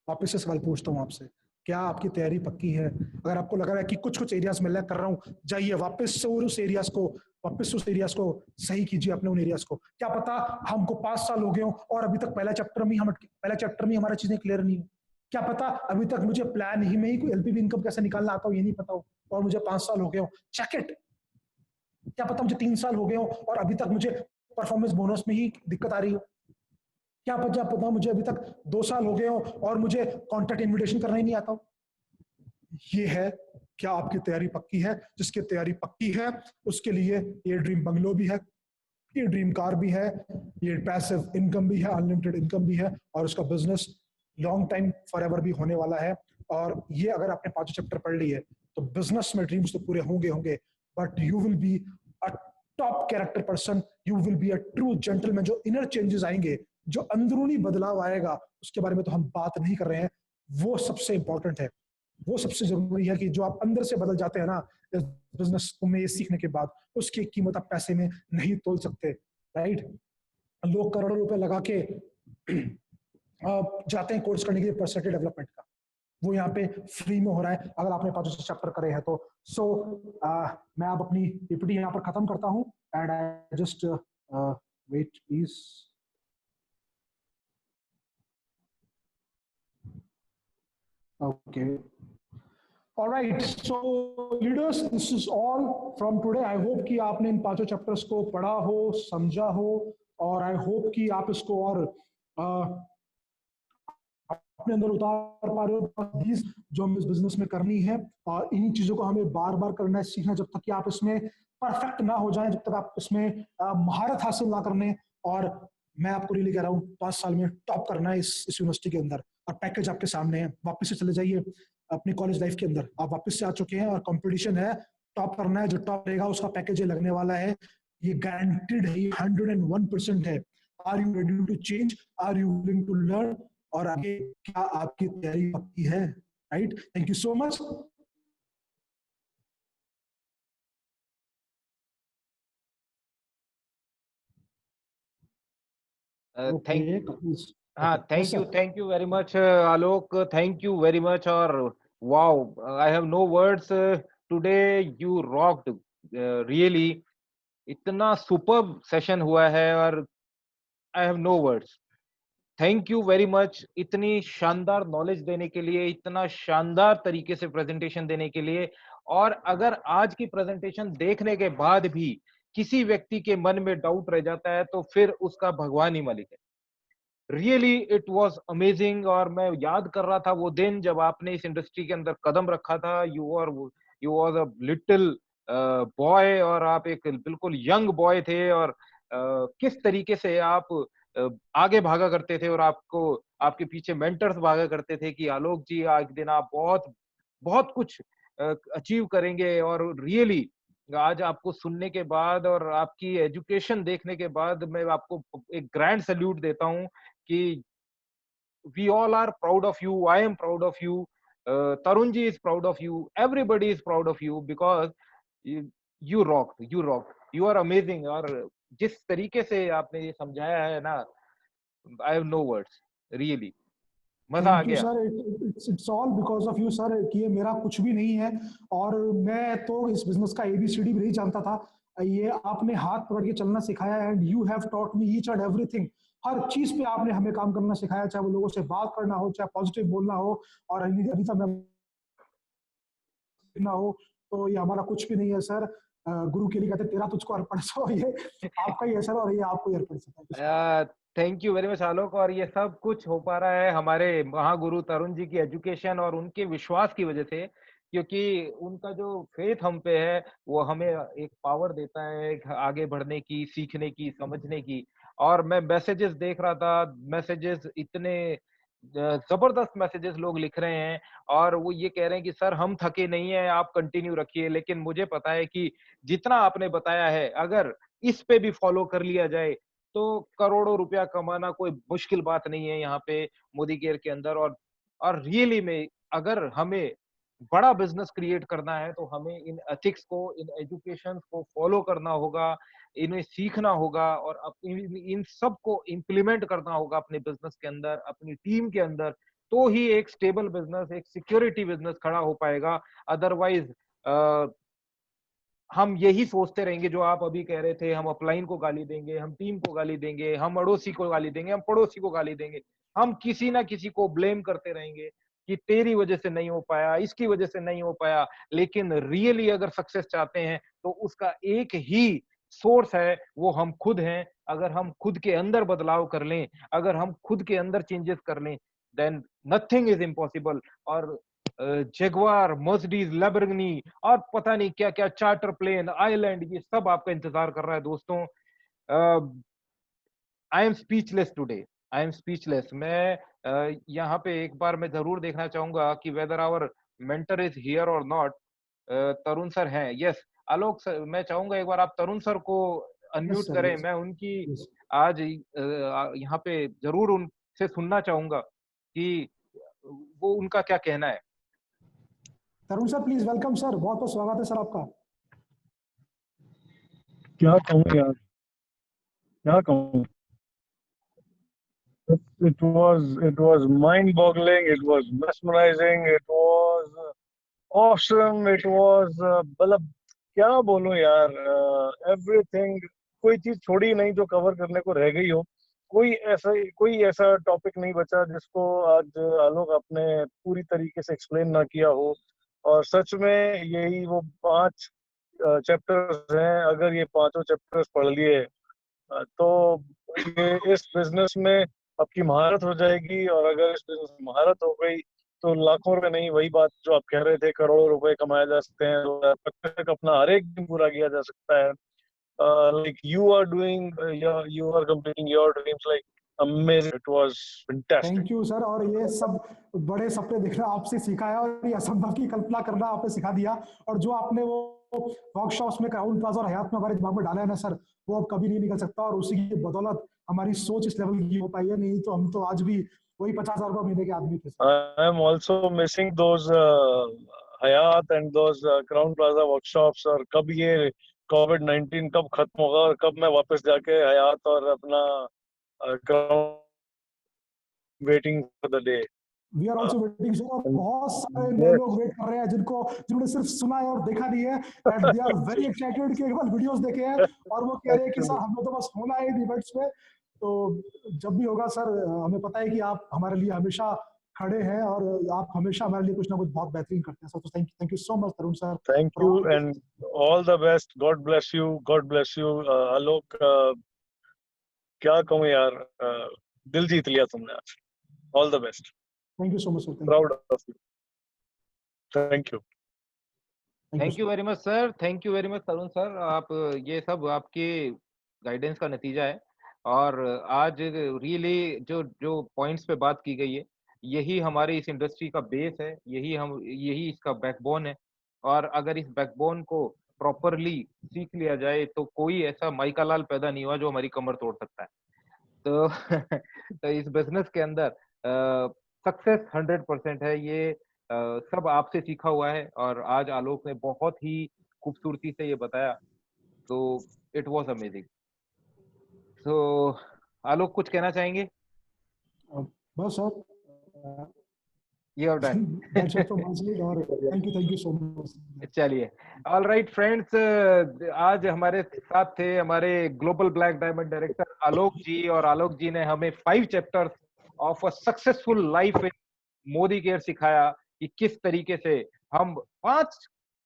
वापस से सवाल पूछता हूं आपसे, क्या आपकी तैयारी पक्की है? अगर आपको लग रहा है कि कुछ कुछ एरियाज में लैग कर रहा हूं, जाइए वापस से उस एरियाज को सही कीजिए, अपने उन एरियाज को। क्या पता हमको 5 साल हो गए हो और अभी तक पहला चैप्टर में हमारा चीजें क्लियर नहीं हो। क्या पता अभी तक मुझे प्लान ही में ही कोई एलपीवी इनकम कैसे निकालना आता हो ये नहीं पता हो, और मुझे 5 साल हो गए हो। Check it. क्या पता मुझे 3 साल हो गए हो और अभी तक मुझे परफॉर्मेंस बोनस में ही दिक्कत आ रही हो। क्या पता मुझे अभी तक 2 साल हो गए हो और मुझे कॉन्ट्रैक्ट इन्विटेशन करना ही नहीं आता हो। ये है, क्या आपकी तैयारी पक्की है? जिसकी तैयारी पक्की है उसके लिए ये ड्रीम बंगलो भी है, ये ड्रीम कार भी है, ये पैसिव इनकम भी है, अनलिमिटेड इनकम भी है, और उसका बिजनेस लॉन्ग टाइम फॉरएवर भी होने वाला है। और ये अगर आपने 5 चैप्टर पढ़ लिए तो बिजनेस में ड्रीम्स तो पूरे होंगे, but you will be a top character person, you will be a true gentleman. जो इनर चेंजेस आएंगे, जो अंदरूनी बदलाव आएगा, उसके बारे में तो हम बात नहीं कर रहे हैं, वो सबसे इंपॉर्टेंट है, वो सबसे जरूरी है कि जो आप अंदर से बदल जाते हैं ना इस बिजनेस में ये सीखने के बाद, उसकी कीमत आप पैसे में नहीं तोल सकते, राइट? लोग करोड़ों रुपए लगा के जाते हैं कोर्स करने के लिए पर्सनैलिटी डेवलपमेंट का, वो यहाँ पे फ्री में हो रहा है अगर आपने 5 चैप्टर करे हैं तो। सो मैं अब अपनी पीपीटी यहाँ पर खत्म करता हूँ, and I just wait please. Okay. All right. So leaders, this is all from today. I hope कि आपने इन पांचों चैप्टर्स को पढ़ा हो, समझा हो, और आई होप कि आप इसको और अपने अंदर उतार पा रहे हो। प्लीज जो हमें इस बिजनेस में करनी है, और इन्हीं चीजों को हमें बार बार करना है, सीखना, जब तक कि आप इसमें परफेक्ट ना हो जाएं, जब तक आप इसमें महारत हासिल ना करने। और मैं आपको रियली कह रहा हूँ 5 साल में टॉप करना है इस यूनिवर्सिटी के अंदर। और पैकेज आपके सामने है, वापस से चले जाइए अपनी कॉलेज लाइफ के अंदर। आप वापस से आ चुके हैं और कंपटीशन है, टॉप करना है। जो टॉप रहेगा उसका पैकेज ये लगने वाला है, ये गारंटीड है, ये 101% है। Are you ready to change? Are you willing to learn? और आगे क्या आपकी तैयारी पक्की है? Right, thank you so much. Thank you very much, Alok. Thank you very much. और wow, I have no words. Today you rocked. Really, इतना superb session हुआ है और I have no words. Thank you very much इतनी शानदार knowledge देने के लिए, इतना शानदार तरीके से प्रेजेंटेशन देने के लिए। और अगर आज की प्रेजेंटेशन देखने के बाद भी किसी व्यक्ति के मन में डाउट रह जाता है तो फिर उसका भगवान ही मालिक है। Really it was amazing. और मैं याद कर रहा था वो दिन जब आपने इस इंडस्ट्री के अंदर कदम रखा था। You was a little boy, और आप एक बिल्कुल यंग बॉय थे। और किस तरीके से आप आगे भागा करते थे और आपको आपके पीछे मेंटर्स भागा करते थे कि आलोक जी आज दिन आप बहुत बहुत कुछ अचीव करेंगे। और रियली आज आपको सुनने के बाद और आपकी एजुकेशन देखने के बाद मैं आपको एक ग्रैंड सैल्यूट देता हूं कि we all are proud of you. I am proud of you. Tarunji is proud of you. Everybody is proud of you because you rocked. You rocked. You are amazing. और जिस तरीके से आपने ये समझाया है ना, I have no words. Really. मजा आ थैंक यू गया। Sir, it's all because of you sir, कि ये मेरा कुछ भी नहीं है। और मैं तो इस बिजनेस का एबीसीडी भी नहीं जानता था। ये आपने हाथ पकड़ के चलना सिखाया, and you have taught me each and everything. हर चीज पे आपने हमें काम करना सिखाया, चाहे वो लोगों से बात करना हो, चाहे पॉजिटिव बोलना हो, और अनीता मैम ना हो। तो ये हमारा कुछ भी नहीं है सर। गुरु के लिए कहते तेरा तुझको अर्पण। सो ये आपका ही है सर, और ये आपको ही अर्पण है। थैंक यू वेरी मच आलोक। और ये सब कुछ हो पा रहा है हमारे महागुरु तरुण जी की एजुकेशन और उनके विश्वास की वजह से, क्योंकि उनका जो फेथ हम पे है वो हमें एक पावर देता है एक आगे बढ़ने की, सीखने की, समझने की। और मैं मैसेजेस देख रहा था, मैसेजेस इतने जबरदस्त मैसेजेस लोग लिख रहे हैं और वो ये कह रहे हैं कि सर हम थके नहीं हैं, आप कंटिन्यू रखिए। लेकिन मुझे पता है कि जितना आपने बताया है अगर इस पे भी फॉलो कर लिया जाए तो करोड़ों रुपया कमाना कोई मुश्किल बात नहीं है यहाँ पे मोदी केयर के अंदर। और रियली में अगर हमें बड़ा बिजनेस क्रिएट करना है तो हमें इन एथिक्स को, इन एजुकेशन को फॉलो करना होगा, इन्हें सीखना होगा और इन सब को इम्प्लीमेंट करना होगा अपने बिजनेस के अंदर, अपनी टीम के अंदर। तो ही एक स्टेबल बिजनेस, एक सिक्योरिटी बिजनेस खड़ा हो पाएगा। अदरवाइज हम यही सोचते रहेंगे जो आप अभी कह रहे थे, हम अपलाइन को गाली देंगे, हम टीम को गाली देंगे, हम अड़ोसी को गाली देंगे, हम पड़ोसी को गाली देंगे, हम किसी ना किसी को ब्लेम करते रहेंगे कि तेरी वजह से नहीं हो पाया, इसकी वजह से नहीं हो पाया। लेकिन रियली अगर सक्सेस चाहते हैं तो उसका एक ही सोर्स है, वो हम खुद हैं। अगर हम खुद के अंदर बदलाव कर लें, अगर हम खुद के अंदर चेंजेस कर लें, देन नथिंग इज इम्पॉसिबल। और जेगुआर, मर्सिडीज, लैम्बोर्गिनी और पता नहीं क्या क्या, चार्टर प्लेन, आइलैंड, ये सब आपका इंतजार कर रहा है दोस्तों। I am speechless today, I am speechless. मैं यहाँ पे एक बार मैं जरूर देखना चाहूंगा कि whether our mentor is here और नॉट। तरुण सर हैं, यस। आलोक सर, मैं चाहूंगा एक बार आप तरुण सर को अनम्यूट करें। मैं उनकी आज यहाँ पे जरूर उनसे सुनना चाहूंगा कि वो उनका क्या कहना है। तरुण सर प्लीज वेलकम सर, बहुत बहुत स्वागत है सर आपका। क्या कहूँ यार, क्या कहूँ। It was mind-boggling. It was mesmerizing. It was awesome. It was मतलब क्या बोलूं यार, everything, कोई चीज छोड़ी नहीं जो कवर करने को रह गई हो। कोई ऐसा टॉपिक नहीं बचा जिसको आज आलोक आपने पूरी तरीके से एक्सप्लेन ना किया हो। और सच में यही वो 5 चैप्टर्स हैं। अगर ये पांचों चैप्टर्स पढ़ लिए तो ये इस बिजनेस में आपकी महारत हो जाएगी। और अगर इस बिजनेस में महारत हो गई तो लाखों रुपए नहीं, वही बात जो आप कह रहे थे, करोड़ों रुपए कमाए जा सकते हैं। 2025 तक अपना हर एक दिन पूरा किया जा सकता है। Like you are doing, you are completing your dreams, like amazing. It was fantastic. Thank you sir. और ये सब बड़े सपने देखना आपसे सीखा है और ये असंभव की कल्पना करना आपने सिखा दिया। और जो आपने वो वर्कशॉप्स में क्राउन प्लाजा और हयात में हमारे दिमाग में डाला है ना सर, वो अब कभी नहीं निकल सकता। और उसी की बदौलत हमारी सोच इस लेवल की हो पाई है, नहीं तो हम तो आज भी वही 50,000 रुपये महीने के आदमी थे sir. I am also missing those Hayat and those Crown Plaza workshops। और कब ये COVID-19 कब खत्म होगा और कब मैं वापस जाके हयात और अपना Crown waiting for the day। We are also waiting sir. और बहुत सारे नए Yes, लोग वेट कर रहे हैं जिन्होंने सिर्फ सुना है और देखा नहीं है, and they are very excited कि एक बार वीडियोस देखे हैं और वो कह रहे हैं कि सर actually, हमें तो बस होना है इन इवेंट्स में। तो जब भी होगा सर, हमें पता है कि आप हमारे लिए हमेशा खड़े हैं और आप हमेशा हमारे लिए कुछ ना कुछ बहुत बेहतरीन करते हैं सर। तो thank you so much Tarun sir thank for you all. and all the best। God bless you। God bless you। आलोक, क्या कहूँ यार, दिल जीत लिया तुमने आज। All the best। Thank you so much sir. Proud of you। Thank you। Thank you very much sir, thank you very much Tarun sir. आप ये सब आपके गाइडेंस का नतीजा है। और आज रियली जो जो पॉइंट्स पे बात की गई है, यही हमारी इस इंडस्ट्री का बेस है, यही इसका बैकबोन है। और अगर इस बैकबोन को प्रॉपरली सीख लिया जाए तो कोई ऐसा माइका लाल पैदा नहीं हुआ जो हमारी कमर तोड़ सकता है। तो तो इस बिजनेस के अंदर सक्सेस 100% है। ये सब आपसे सीखा हुआ है और आज आलोक ने बहुत ही खूबसूरती से ये बताया। तो इट वाज अमेजिंग। तो आलोक कुछ कहना चाहेंगे? बस sir, you have done. That's all from my side. और थैंक यू सो मच। चलिए, ऑल राइट फ्रेंड्स, आज हमारे साथ थे हमारे ग्लोबल ब्लैक डायमंड डायरेक्टर आलोक जी। और आलोक जी ने हमें 5 chapters of a successful life in Modi care सिखाया कि किस तरीके से हम 5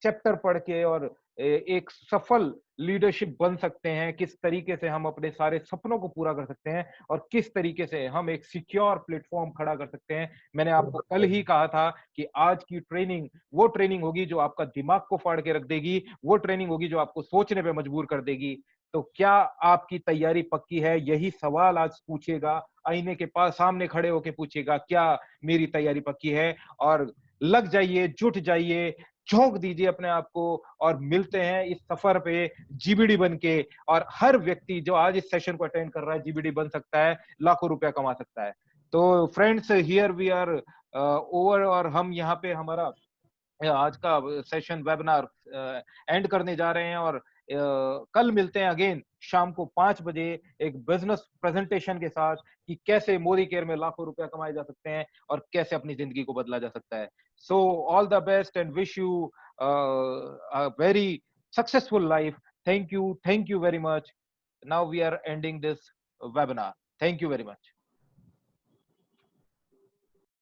चैप्टर पढ़ के और एक सफल लीडरशिप बन सकते हैं, किस तरीके से हम अपने सारे सपनों को पूरा कर सकते हैं और किस तरीके से हम एक सिक्योर प्लेटफॉर्म खड़ा कर सकते हैं। मैंने आपको कल ही कहा था कि आज की ट्रेनिंग वो ट्रेनिंग होगी जो आपका दिमाग को फाड़ के रख देगी, वो ट्रेनिंग होगी जो आपको सोचने पे मजबूर कर देगी। तो क्या आपकी तैयारी पक्की है? यही सवाल आज पूछेगा, आईने के पास सामने खड़े होके पूछेगा, क्या मेरी तैयारी पक्की है? और लग जाइए, जुट जाइए, झोंक दीजिए अपने आप को और मिलते हैं इस सफर पे जीबीडी बन के। और हर व्यक्ति जो आज इस सेशन को अटेंड कर रहा है जीबीडी बन सकता है, लाखों रुपया कमा सकता है। तो friends, here we are over. और हम यहाँ पे हमारा आज का सेशन वेबिनार एंड करने जा रहे हैं। और कल मिलते हैं अगेन शाम को 5 बजे एक बिजनेस प्रेजेंटेशन के साथ कि कैसे मोदी केयर में लाखों रुपया कमाए जा सकते हैं और कैसे अपनी जिंदगी को बदला जा सकता है। So all the best and wish you a very successful life. Thank you very much. Now we are ending this webinar. Thank you very much.